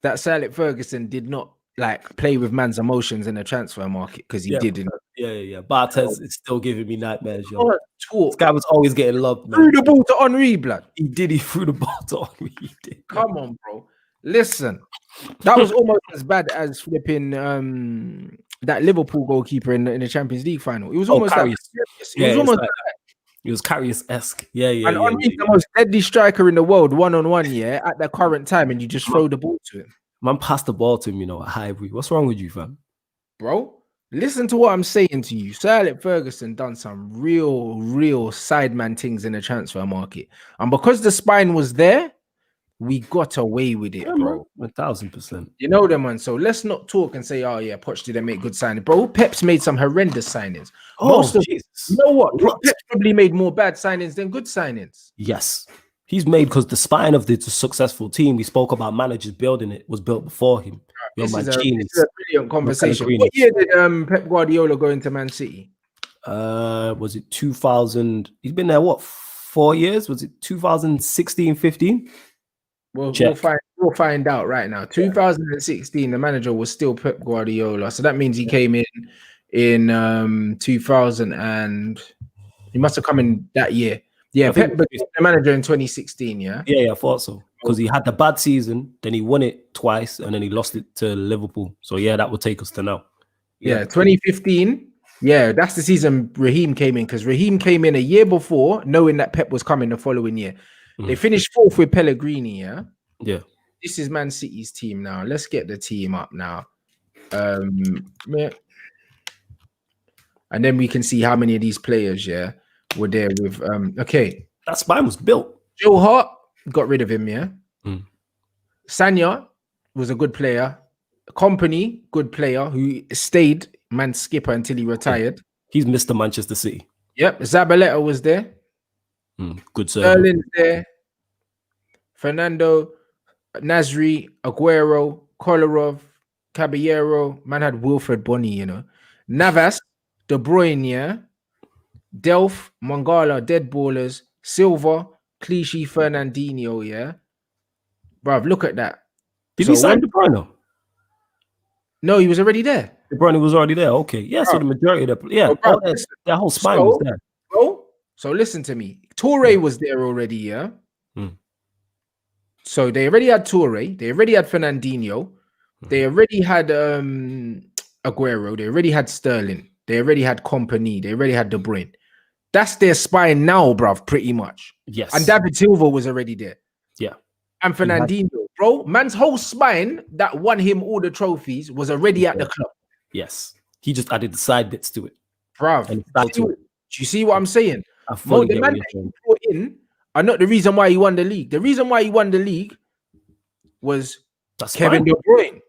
that Sir Alex Ferguson did not like play with man's emotions in the transfer market because he didn't. Yeah. Bartes is still giving me nightmares, yo. This guy was always getting loved, man. Threw the ball to Henry, blood. He threw the ball to Henry. He did. Come on, bro. Listen, that was almost as bad as flipping that Liverpool goalkeeper in the Champions League final. It was almost like it was Karius-esque. Yeah. And Henry's the most deadly striker in the world, one-on-one, at the current time, and you just throw the ball to him. Man passed the ball to him, at Highbury. What's wrong with you, fam? Bro, listen to what I'm saying to you. Sir Alex Ferguson done some real sideman things in the transfer market. And because the spine was there, we got away with it, bro. 1,000%. You know them, man. So let's not talk and say, oh, yeah, Poch didn't make good signings. Bro, Pep's made some horrendous signings. You know what? Pep's probably made more bad signings than good signings. Yes. He's made because the spine of the successful team we spoke about, managers building it, was built before him. This is a brilliant conversation. What year did Pep Guardiola go into Man City? Was it 2000? He's been there, 4 years? Was it 2016, 15? We'll We'll find out right now. 2016, the manager was still Pep Guardiola. So that means he came in 2000 and he must have come in that year. Yeah, Pep became the manager in 2016, yeah? Yeah, I thought so. Because he had the bad season, then he won it twice, and then he lost it to Liverpool. So yeah, that would take us to now. Yeah, 2015. Yeah, that's the season Raheem came in, because Raheem came in a year before, knowing that Pep was coming the following year. They finished 4th with Pellegrini, yeah? Yeah. This is Man City's team now. Let's get the team up now. Yeah. And then we can see how many of these players, yeah, were there with okay. That spine was built. Joe Hart, got rid of him, yeah. Sanya was a good player. Company, good player who stayed man skipper until he retired. He's Mr. Manchester City. Yep. Zabaleta was there. Good servant. Sterling's there. Fernando, Nasri, Aguero, Kolarov, Caballero. Man had Wilfred Bonny, you know. Navas, De Bruyne, yeah. Delph, Mangala, Dead Ballers, Silva, Clichy, Fernandinho, yeah. Bruv, look at that. Did he sign De Bruyne? No, he was already there. De Bruyne was already there. Okay. Yeah, so the majority of that whole spine was there. Bro, so listen to me. Toure was there already, yeah? So they already had Toure. They already had Fernandinho. They already had Aguero. They already had Sterling. They already had Company. They already had De Bruyne. That's their spine now, bruv, pretty much. Yes. And David Silva was already there. Yeah. And Fernandinho, bro, man's whole spine that won him all the trophies was already at the club. Yes. He just added the side bits to it. Bruv, do you see what I'm saying? The man that he brought in are not the reason why he won the league. The reason why he won the league was Kevin De Bruyne.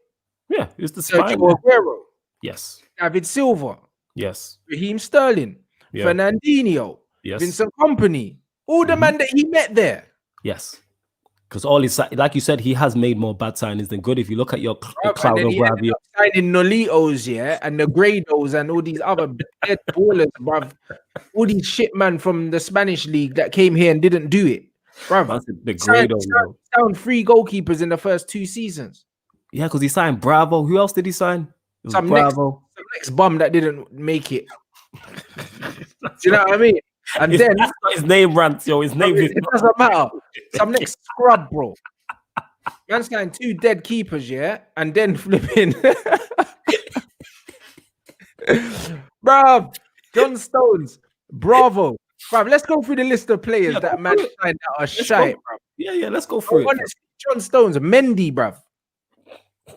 Yeah, it's the spine. Sergio Aguero. Yes. David Silva. Yes. Raheem Sterling. Yeah. Fernandinho. Yes. Vincent Kompany. All the man that he met there. Yes. Because all his, like you said, he has made more bad signings than good. If you look at your cloud of gravity, signing Nolitos, yeah, and Negredos and all these other dead ballers, bruv. All these shit man from the Spanish league that came here and didn't do it, bruv. Signed 3 goalkeepers in the first 2 seasons. Yeah, because he signed Bravo. Who else did he sign? Some next bum that didn't make it. Do you know what I mean? And then that's not his name, Rants, yo. His name it doesn't matter. Some next scrub, bro. Man's signed 2 dead keepers, yeah, and then flipping, bruv. John Stones, Bravo, bruv. Let's go through the list of players that man signed that are shite, bruv. Yeah, let's go through it. Honestly, John Stones, Mendy, bruv.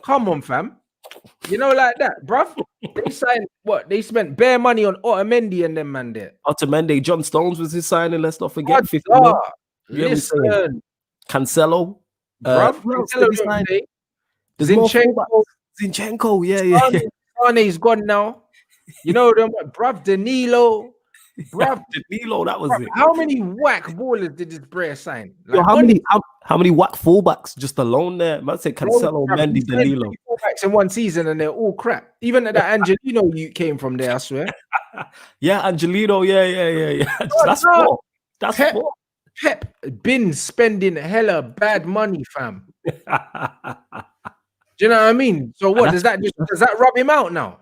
Come on, fam. You know, like that, bruv. They signed what? They spent bare money on Otamendi and them man there. Otamendi, John Stones was his signing. Let's not forget. Listen, Cancelo, bruv. Zinchenko, yeah. Sane's gone now. You know them, bruv. Danilo, bruv. Danilo, that was it. How many whack ballers did this Brer sign? Like, how many whack fullbacks just alone there? Man said Cancelo, Mendy, Danilo. Fullbacks in one season and they're all crap. Even that Angelino you came from there, I swear. Yeah, Angelino, yeah. That's four. That's four. Pep been spending hella bad money, fam. Do you know what I mean? So what does that rub him out now?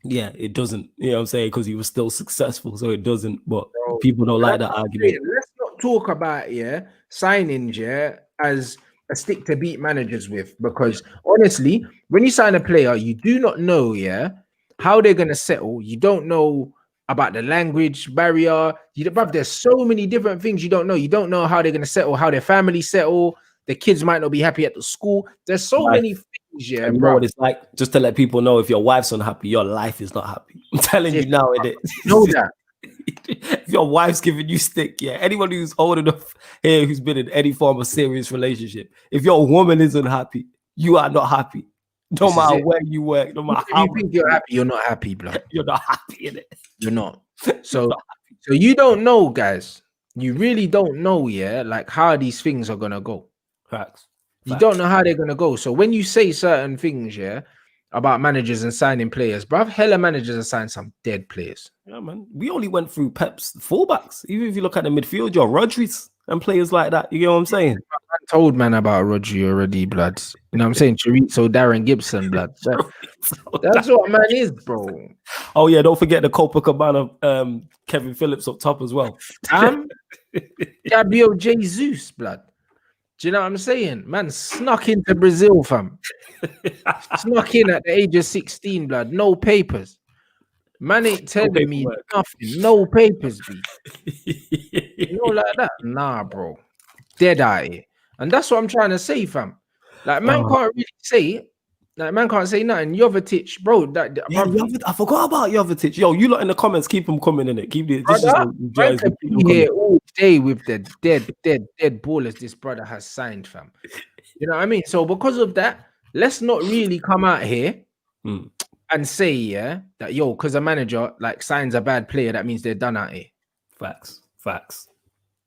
Yeah, it doesn't. You know what I'm saying? Because he was still successful, so it doesn't. But people don't like that argument. Let's not talk about signings as a stick to beat managers with, because honestly, when you sign a player, you do not know how they're gonna settle. You don't know about the language barrier. There's so many different things you don't know. You don't know how they're gonna settle, how their family settle. The kids might not be happy at the school. There's so many things, you know what it's like? Just to let people know, if your wife's unhappy, your life is not happy. I'm telling you now, it is. Know that. If your wife's giving you stick, anyone who's old enough here who's been in any form of serious relationship, if your woman isn't happy, you are not happy. No matter where you work, no matter how you think you're happy, you're not happy, bro. You're not happy in it. You're not. So you don't know, guys. You really don't know, like how these things are gonna go. Facts. You don't know how they're gonna go. So when you say certain things, about managers and signing players, bruv, hella managers have signed some dead players. Yeah, man. We only went through Pep's fullbacks. Even if you look at the midfield, your Rodri's and players like that. You get what I'm saying? told man about Rodri already, blood. You know what I'm saying? Chorizo, Darren Gibson, blood. That's what man is, bro. Oh yeah, don't forget the Copacabana Kevin Phillips up top as well. Gabriel Jesus, blood. Do you know what I'm saying? Man snuck into Brazil, fam. Snuck in at the age of 16, blood. No papers. Man ain't telling me nothing. No papers, B. You know, like that? Nah, bro. Dead eye. And that's what I'm trying to say, fam. Like, man can't really say. Like, man can't say nothing. Jovetic, bro. I forgot about Jovetic. Yo, you lot in the comments, keep them coming in it. Keep it. This is here all day with the dead ballers this brother has signed, fam. You know what I mean? So because of that, let's not really come out here and say, yeah, that yo, because a manager like signs a bad player, that means they're done out here. Facts.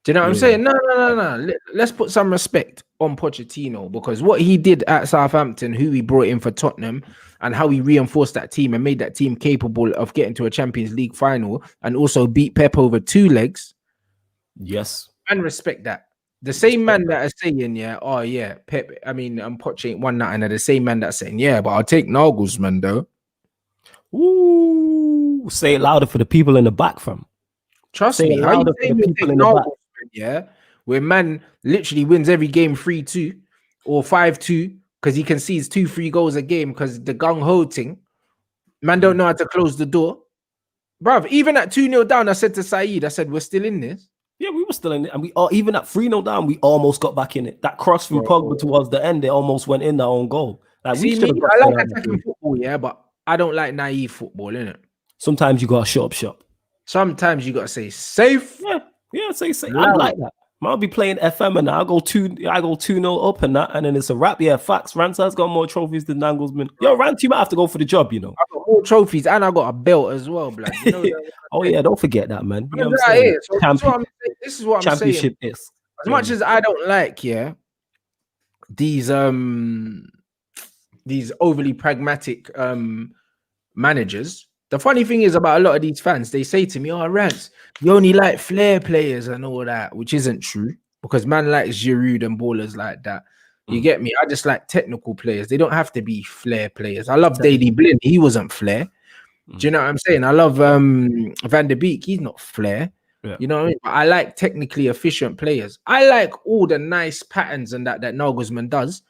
Do you know what I'm saying? No. Let's put some respect on Pochettino, because what he did at Southampton, who he brought in for Tottenham, and how he reinforced that team and made that team capable of getting to a Champions League final and also beat Pep over 2 legs. Yes. And respect that. The same man that are saying, yeah, oh yeah, Pep, Poch ain't won nothing, and the same man that's saying, yeah, but I'll take Nagelsmann though. Ooh, say it louder for the people in the back, fam. Trust me, how you saying you take Nagelsmann, yeah, where man literally wins every game 3-2 or 5-2 because he concedes 2-3 goals a game because the gung-ho thing, man don't know how to close the door. Bruv, even at 2-0 down, I said to Saeed, I said, we're still in this. Yeah, we were still in it. And we are even at 3-0 down, we almost got back in it. That cross from Pogba towards the end, they almost went in their own goal. Like, see me, I like attacking football, yeah, but I don't like naive football, innit? Sometimes you gotta shut up shop. Sometimes you gotta say safe. Yeah, say safe. I like that. I'll be playing FM and I go 2-0 up and that, and then it's a wrap. Yeah, facts. Rants has got more trophies than Nagelsmann. Yo, Rants, you might have to go for the job, you know. I got more trophies and I got a belt as well, blood. You know oh yeah, don't forget that, man. You know what I'm saying? So this is what I'm championship saying. Is. As much as I don't like, these overly pragmatic managers. The funny thing is about a lot of these fans, they say to me, oh, Rants, you only like flair players and all that, which isn't true, because man likes Giroud and ballers like that. You get me? I just like technical players. They don't have to be flair players. I love Daley Blind. He wasn't flair. Do you know what I'm saying? I love Van der Beek. He's not flair. Yeah. You know what I mean? But I like technically efficient players. I like all the nice patterns and that Nagelsmann does,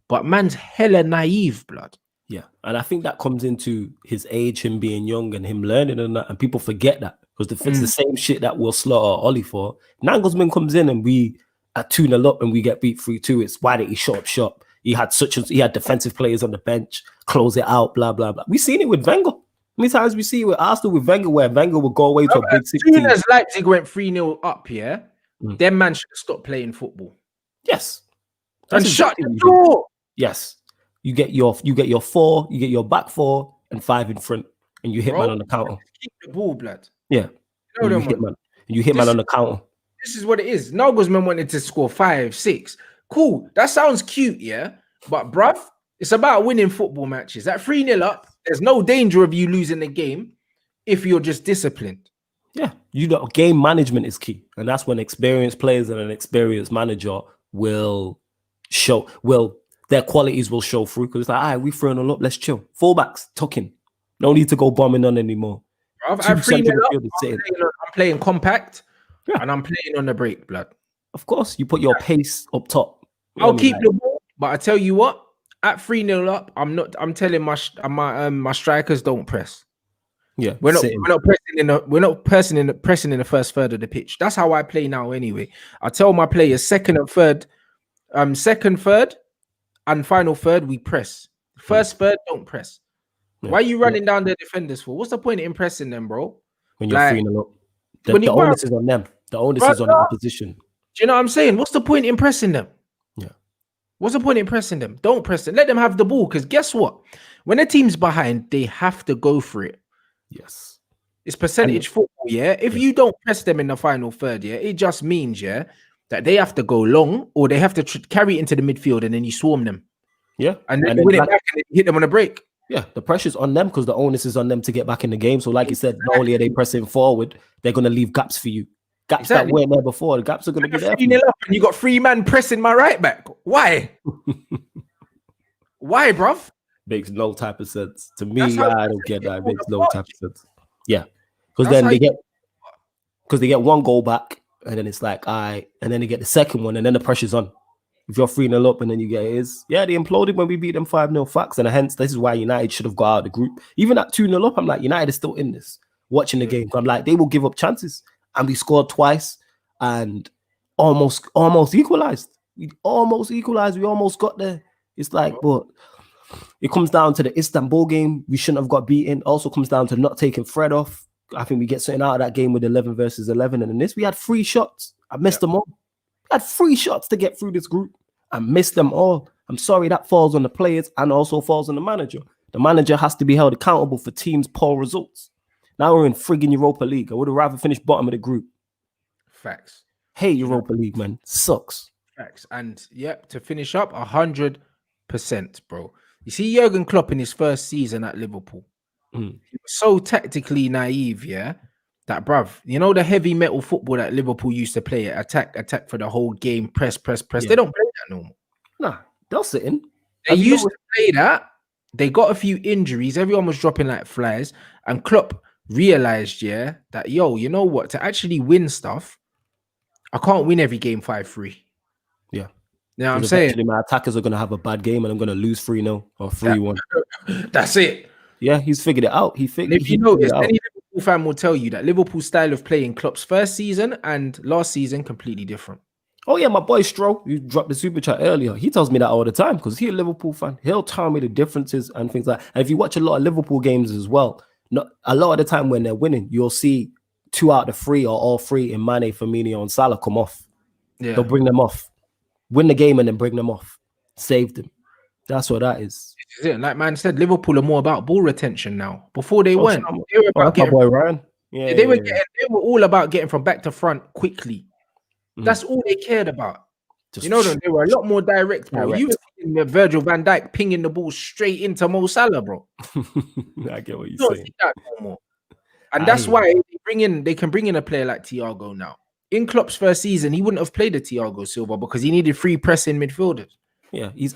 but man's hella naive, blood. Yeah, and I think that comes into his age, him being young and him learning and that, and people forget that because it's the same shit that we'll slaughter Ollie for. Nagelsmann comes in and we are 2-0 up and we get beat 3-2. It's why did he shut up shop? He had defensive players on the bench, close it out, blah blah blah. We've seen it with Wenger. How many times we see it with Arsenal with Wenger, where Wenger would go away to a big 16. As soon as Leipzig went 3-0 up, them man should stop playing football. Yes, and shut the door. Yes. You get your 4, you get your back 4 and 5 in front, and you hit man on the counter. Keep the ball, blood. Yeah, you hit man on the counter. This is what it is. Nagelsmann wanted to score 5, 6. Cool, that sounds cute, yeah. But bruv, it's about winning football matches. At 3-0 up, there's no danger of you losing the game if you're just disciplined. Yeah, game management is key, and that's when experienced players and an experienced manager will show. Their qualities will show through because it's like, all right, we've thrown a lot, let's chill. Fullbacks, tucking. No need to go bombing on anymore. I'm playing compact and I'm playing on the break, blood. Of course, you put your pace up top. I'll keep the ball, but I tell you what, at 3-0 up, I'm telling my strikers don't press. Yeah, we're not pressing in the first third of the pitch. That's how I play now anyway. I tell my players second, third, and final third, we press. First third, don't press. Yeah. Why are you running down the defenders for? What's the point of impressing them, bro? When you're 3-0 up. The onus is on them. The onus is on the opposition. Do you know what I'm saying? What's the point in impressing them? Yeah. What's the point in impressing them? Don't press them. Let them have the ball. Because guess what? When a team's behind, they have to go for it. Yes. It's percentage football, yeah? If you don't press them in the final third, yeah, it just means, that they have to go long or they have to carry it into the midfield and then you swarm them. Yeah. And then win it back and hit them on a break. Yeah, the pressure's on them because the onus is on them to get back in the game. So like you said, not only are they pressing forward, they're going to leave gaps for you. Gaps that weren't there before. The gaps are going to be there. 3-0 up and you got 3 man pressing my right back. Why? Why, bruv? Makes no type of sense to me. I don't get that. It makes no type of sense. Yeah, because then they get one goal back, and then it's like, and then they get the second one, and then the pressure's on. If you're 3-0 up and then you get they imploded when we beat them 5-0 facts, and hence this is why United should have got out of the group. Even at 2-0 up, I'm like, United is still in this, watching the game. I'm like, they will give up chances, and we scored twice and almost equalized. We almost equalized. We almost got there. It's like, but it comes down to the Istanbul game. We shouldn't have got beaten. Also comes down to not taking Fred off. I think we get something out of that game with 11 versus 11. And in this, we had 3 shots. I missed them all. We had 3 shots to get through this group. I missed them all. I'm sorry, that falls on the players and also falls on the manager. The manager has to be held accountable for teams' poor results. Now we're in friggin' Europa League. I would have rather finished bottom of the group. Facts. Hey, Europa League, man. Sucks. Facts. And to finish up, 100%, bro. You see Jurgen Klopp in his first season at Liverpool. He was so tactically naive, that, bruv, you know the heavy metal football that Liverpool used to play, attack for the whole game, press. Yeah. They don't play that no more. Nah, they'll sit in. They used to play that. They got a few injuries. Everyone was dropping like flies. And Klopp realized, that, you know what? To actually win stuff, I can't win every game 5-3. Yeah. You know what I'm saying? My attackers are going to have a bad game and I'm going to lose 3-0 or 3-1. That's it. Yeah, he's figured it out. If you notice, any Liverpool fan will tell you that Liverpool's style of play in Klopp's first season and last season completely different. Oh yeah, my boy Stro, you dropped the super chat earlier. He tells me that all the time because he's a Liverpool fan. He'll tell me the differences and things like that. And if you watch a lot of Liverpool games as well, a lot of the time when they're winning, you'll see 2 out of 3 or all 3 in Mane, Firmino, and Salah come off. Yeah. They'll bring them off. Win the game and then bring them off. Save them. That's what that is. Like man said, Liverpool are more about ball retention now. Before they weren't. They were about my boy Ryan. Yeah, they were all about getting from back to front quickly. That's all they cared about. They were a lot more direct, bro. You were seeing Virgil van Dijk pinging the ball straight into Mo Salah, bro. I get what you're saying. That no more. And that's why they can bring in a player like Thiago now. In Klopp's first season, he wouldn't have played a Thiago Silva because he needed 3 pressing midfielders. Yeah, he's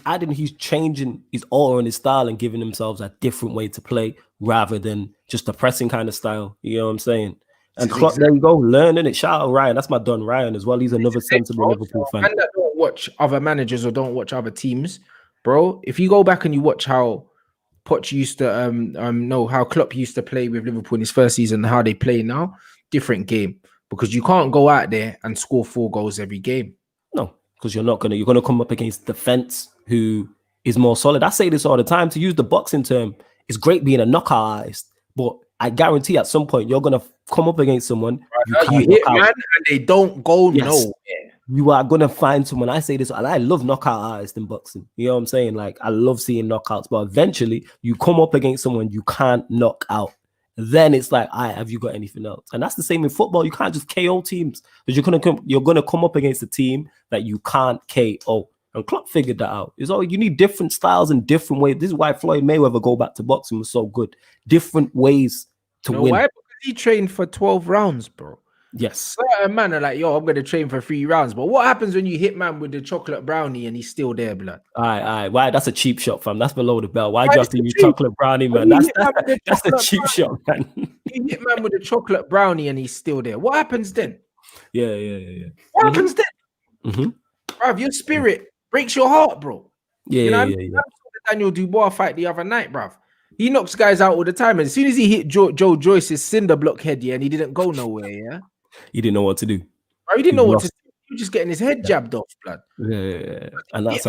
changing, he's altering his style and giving themselves a different way to play rather than just a pressing kind of style. You know what I'm saying? And Klopp, there you go, learning it. Shout out Ryan. That's my Don Ryan as well. He's another sensible Liverpool fan. And that don't watch other managers or don't watch other teams, bro. If you go back and you watch how Poch used to how Klopp used to play with Liverpool in his first season and how they play now, different game. Because you can't go out there and score 4 goals every game. No, because you're gonna come up against defense who is more solid. I say this all the time. To use the boxing term, it's great being a knockout artist, but I guarantee at some point you're gonna come up against someone you hit man and they don't go nowhere. You are gonna find someone. I say this, and I love knockout artists in boxing. You know what I'm saying? Like I love seeing knockouts, but eventually you come up against someone you can't knock out. Then it's like, have you got anything else? And that's the same in football. You can't just KO teams because you're gonna come up against a team that you can't KO. And Klopp figured that out. It's all you need different styles and different ways. This is why Floyd Mayweather go back to boxing was so good. Different ways to win. Why? Because he trained for 12 rounds, bro. Yes. Certain man are like, I'm gonna train for 3 rounds. But what happens when you hit man with the chocolate brownie and he's still there, blood? Why? That's a cheap shot, fam. That's below the belt. Why do you have to use chocolate brownie, man? That's a cheap shot, man. You hit man with a chocolate brownie and he's still there. What happens then? Yeah. What happens then? Bro, your spirit breaks your heart, bro. Yeah. Daniel Dubois fight the other night, bruv. He knocks guys out all the time. And as soon as he hit Joe Joyce's cinder block head, and he didn't go nowhere, he didn't know what to do. Bro, he didn't know what to do. He was just getting his head jabbed off, blood. Yeah. And that's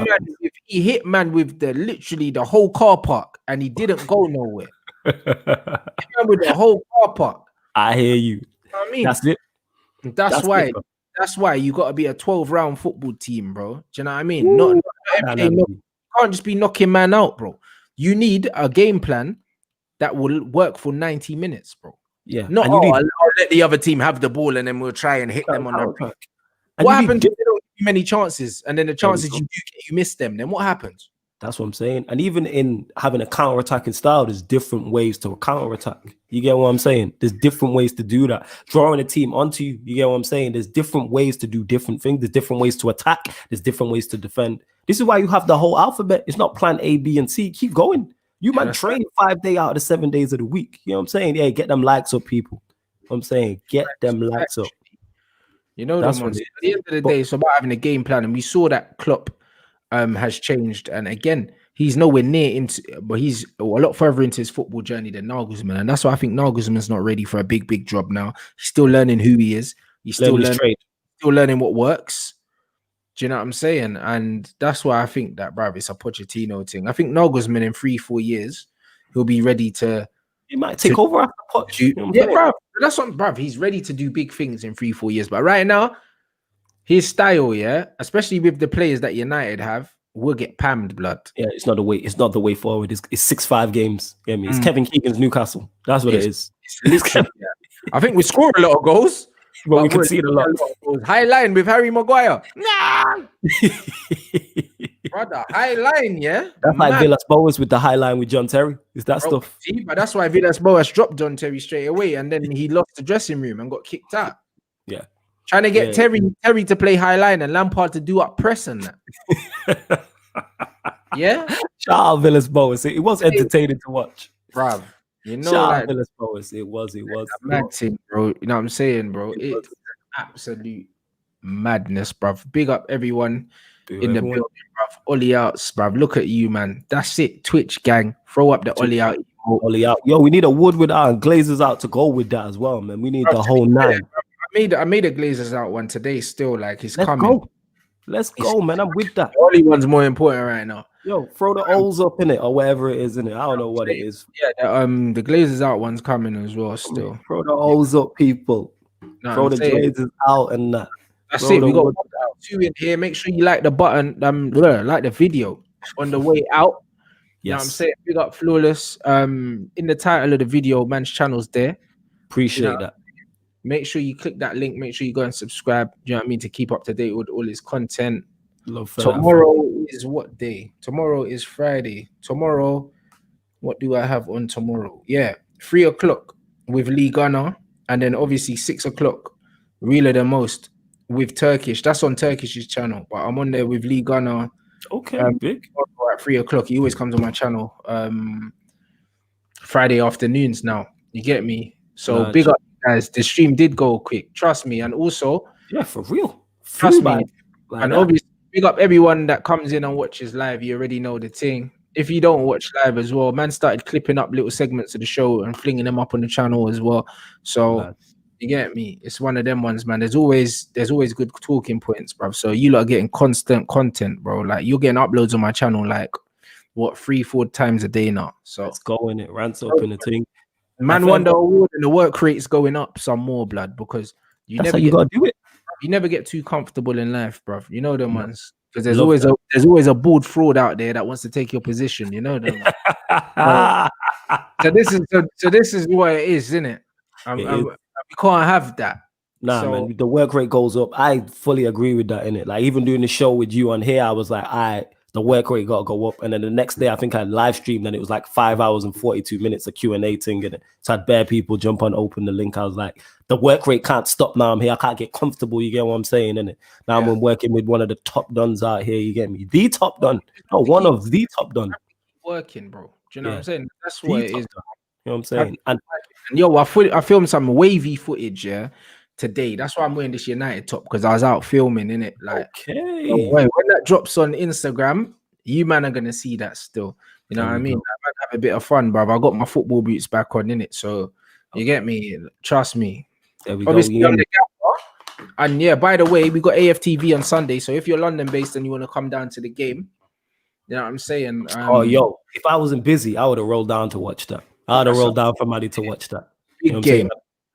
he hit man with literally the whole car park, and he didn't go nowhere. He hit man with the whole car park. I hear you. You know what I mean? That's it. That's why you got to be a 12-round football team, bro. Do you know what I mean? Not you can't just be knocking man out, bro. You need a game plan that will work for 90 minutes, bro. Yeah. Not I'll let the other team have the ball and then we'll try and hit them on the back. What happens if they don't give you many chances and then the chances you do get, you miss them? Then what happens? That's what I'm saying. And even in having a counter-attacking style, there's different ways to counter-attack. You get what I'm saying? There's different ways to do that. Drawing a team onto you, you get what I'm saying? There's different ways to do different things. There's different ways to attack. There's different ways to defend. This is why you have the whole alphabet. It's not plan A, B, and C. Keep going. You might train 5 days out of the 7 days of the week. You know what I'm saying? Yeah, get them likes up, people. I'm saying get them likes up. You know, that's what at the end of the day, it's about having a game plan. And we saw that Klopp has changed, and again, he's nowhere near into, but he's a lot further into his football journey than Nagelsmann, and that's why I think Nagelsmann's not ready for a big job now. He's still learning who he is. He's still learning what works. Do you know what I'm saying? And that's why I think that, bruv, it's a Pochettino thing. I think Nagelsmann in 3-4 years, he'll be ready to. He might take over after Poch. You know, yeah, bruv. That's what, bruv. He's ready to do big things in 3-4 years, but right now, his style, yeah, especially with the players that United have, will get pammed, blood. Yeah, it's not the way. It's not the way forward. It's 6-5 games. You know what I mean? It's Kevin Keegan's Newcastle. That's what it is. I think we score a lot of goals, but we can see it a lot. High line with Harry Maguire. Nah, brother, high line, yeah. That's like Villas-Boas with the high line with John Terry. Is that stuff? See, but that's why Villas-Boas dropped John Terry straight away, and then he lost the dressing room and got kicked out. Yeah. Trying to get Terry to play high line and Lampard to do up press and that. Yeah. Shout out Villas-Boas. It was entertaining to watch. Bruv. You know, shout out Villas-Boas. It was. Mad thing, bro. You know what I'm saying, bro? It's absolute madness, bruv. Big up everyone in the building, bruv. Ollie outs, bruv. Look at you, man. That's it. Twitch gang. Throw up the Ollie out. Ollie out. Yo, we need a wood with our Glazers out to go with that as well, man. We need the whole nine. I made a Glazers out one today. Still, like he's coming. Let's go, man. I'm with that. The only one's more important right now. Yo, throw the O's up in it or whatever it is in it. I don't know what it is. Yeah, the Glazers out one's coming as well. Still, throw the O's up, people. Throw the Glazers out and that. That's it. We got 2 in here. Make sure you like the button. Like the video on the way out. You know what I'm saying? Big up Flawless. In the title of the video, man's channel's there. Appreciate that. Make sure you click that link. Make sure you go and subscribe. Do you know what I mean? To keep up to date with all his content. Tomorrow is what day? Tomorrow is Friday. Tomorrow, what do I have on tomorrow? Yeah, 3 o'clock with Lee Gunner. And then obviously 6 o'clock, Realer the Most with Turkish. That's on Turkish's channel. But I'm on there with Lee Gunner. Okay, big. At 3 o'clock. He always comes on my channel. Friday afternoons now. You get me? So big up, guys. The stream did go quick. Trust me. And also, yeah, for real. Trust me. And obviously, big up everyone that comes in and watches live. You already know the thing. If you don't watch live as well, man started clipping up little segments of the show and flinging them up on the channel as well. So you get me? It's one of them ones, man. There's always good talking points, bro. So you lot are getting constant content, bro. Like you're getting uploads on my channel, like what 3-4 times a day now. So let's go in it. Rants up in the thing. Man, won the award and the work rate's going up some more, blood, because you gotta do it. You never get too comfortable in life, bro. You know them ones. Because there's always a bored fraud out there that wants to take your position, you know them. So this is what it is, isn't it? We can't have that. Nah, man, the work rate goes up. I fully agree with that, innit? Like even doing the show with you on here, I was like, the work rate got to go up. And then the next day, I think I live streamed and it was like 5 hours and 42 minutes of Q&A thing. And so I had bare people jump on, open the link. I was like, the work rate can't stop now. I'm here. I can't get comfortable. You get what I'm saying, innit? Now I'm working with one of the top dons out here. You get me? The top don. No, one of the top don. Working, bro. Do you know what I'm saying? That's what it is. You know what I'm saying? And yo, I filmed some wavy footage, today. That's why I'm wearing this United top, because I was out filming in it. Like, when that drops on Instagram, you man are gonna see that still. You know what I mean? I might have a bit of fun, bro. I got my football boots back on in it, so you get me. Trust me. There we Obviously, go. And yeah, by the way, we got AFTV on Sunday. So if you're London based and you want to come down to the game, you know what I'm saying? If I wasn't busy, I would have rolled down to watch that. I would have rolled down for money to watch that. Big game.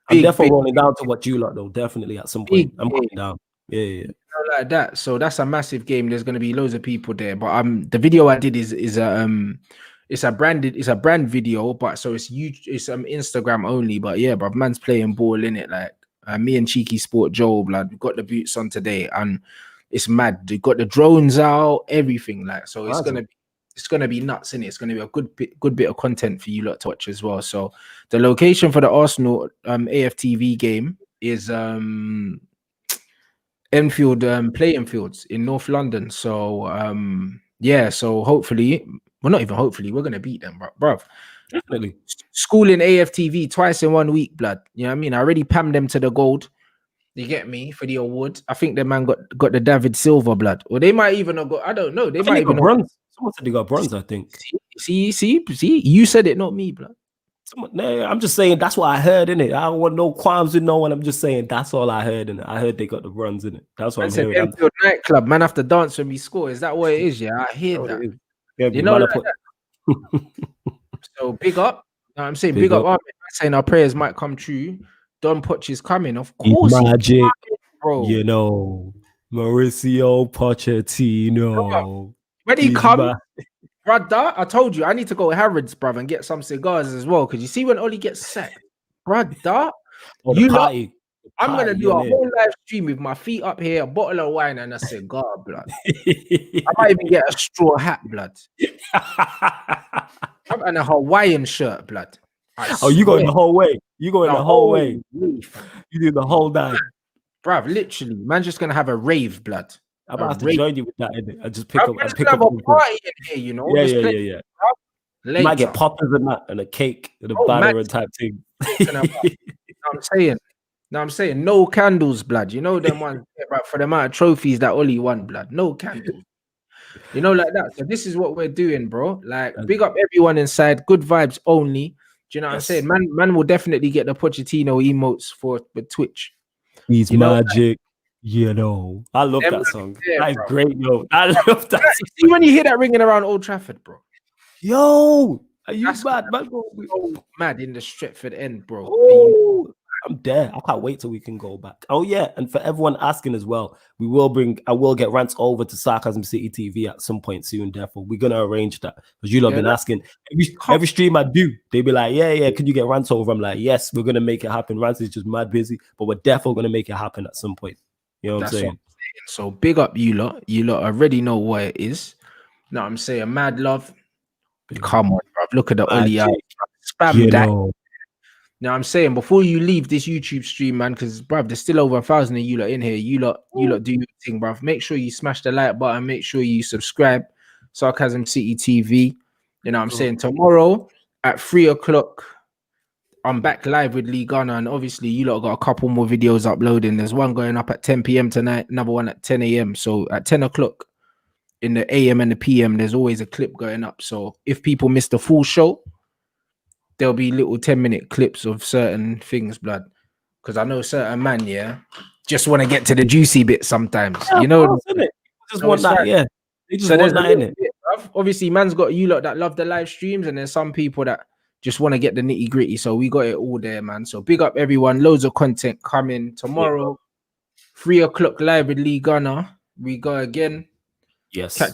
I'm definitely rolling down to watch you lot though. Definitely at some point. I'm going down. Yeah. Like that. So that's a massive game. There's gonna be loads of people there. But the video I did is a brand video, but so it's huge. It's Instagram only. But yeah, but man's playing ball in it. Like me and Cheeky Sport Joe, blood. We got the boots on today, and it's mad. They got the drones out, everything. Like so, it's gonna be it's gonna be nuts, innit? It's gonna be a good bit of content for you lot to watch as well. So the location for the Arsenal AFTV game is Enfield playing fields in North London. So yeah, so hopefully, well, not even hopefully, we're gonna beat them, bruv. Definitely. Schooling AFTV twice in 1 week, blood. You know what I mean? I already pammed them to the gold. You get me, for the award. I think the man got the David Silver, blood. Or they might even have got, I don't know. They might even got bronze. Someone said they got bronze, I think. See, you said it, not me, blood. No, I'm just saying that's what I heard in it. I don't want no qualms with no one. I'm just saying that's all I heard in it. I heard they got the bronze in it. That's what I'm hearing. Enfield nightclub, man, have to dance when we score. Is that what it is? Yeah, I hear that. Yeah, you know, like that. So big up. You know what I'm saying, big up. Army, saying our prayers might come true. Don Poch is coming, of course. Magic, coming, bro. You know, Mauricio Pochettino. When he comes, brother, I told you I need to go to Harrods, brother, and get some cigars as well. Because you see, when Oli gets sacked, brother, I'm gonna do a whole live stream with my feet up here, a bottle of wine, and a cigar, blood. I might even get a straw hat, blood, and a Hawaiian shirt, blood. Oh, you going the whole way? You going the whole way? You do the whole night, bruv. Literally, man's just gonna have a rave, blood. I'm about to join you with that. I just pick up. I pick up a party in here, you know. Yeah. You might get poppers and that, and a cake, and a banner and type thing. I'm saying, no candles, blood. You know them ones, for the amount of trophies that Oli won, blood. No candles. You know, like that. So this is what we're doing, bro. Like, big up everyone inside. Good vibes only. Do you know what I'm saying? Man will definitely get the Pochettino emotes for Twitch. He's magic. You know, I love that song. That's great, yo. I love that. See, when you hear that ringing around Old Trafford, bro. Yo, are you mad? Mad in the Stretford end, bro. Ooh, I'm there. I can't wait till we can go back. Oh yeah, and for everyone asking as well, I will get Rants over to Sarcasm City TV at some point soon. Therefore, we're gonna arrange that because you lot been asking every stream I do. They be like, yeah, can you get Rants over? I'm like, yes, we're gonna make it happen. Rants is just mad busy, but we're definitely gonna make it happen at some point. You know what I'm saying? So big up you lot. You lot already know what it is. Now I'm saying mad love. Come on, bro. Look at the Oli out. Spam that. Now I'm saying before you leave this YouTube stream, man, because bruv, there's still over 1,000 of you lot in here. You lot do your thing, bruv. Make sure you smash the like button. Make sure you subscribe. Sarcasm City TV. You know what I'm saying? Tomorrow at 3 o'clock, I'm back live with Lee Gunner, and obviously you lot got a couple more videos uploading. There's one going up at 10 p.m. tonight, another one at 10 a.m. So at 10 o'clock in the AM and the PM, there's always a clip going up. So if people miss the full show, there'll be little 10-minute clips of certain things, blood. Because I know certain man, just want to get to the juicy bit sometimes. You know, just want that, They just want that, innit? Obviously, man's got you lot that love the live streams, and there's some people that just want to get the nitty gritty. So we got it all there, man. So big up everyone. Loads of content coming tomorrow. 3 o'clock live with Lee Gunner. We go again. Yes. Catch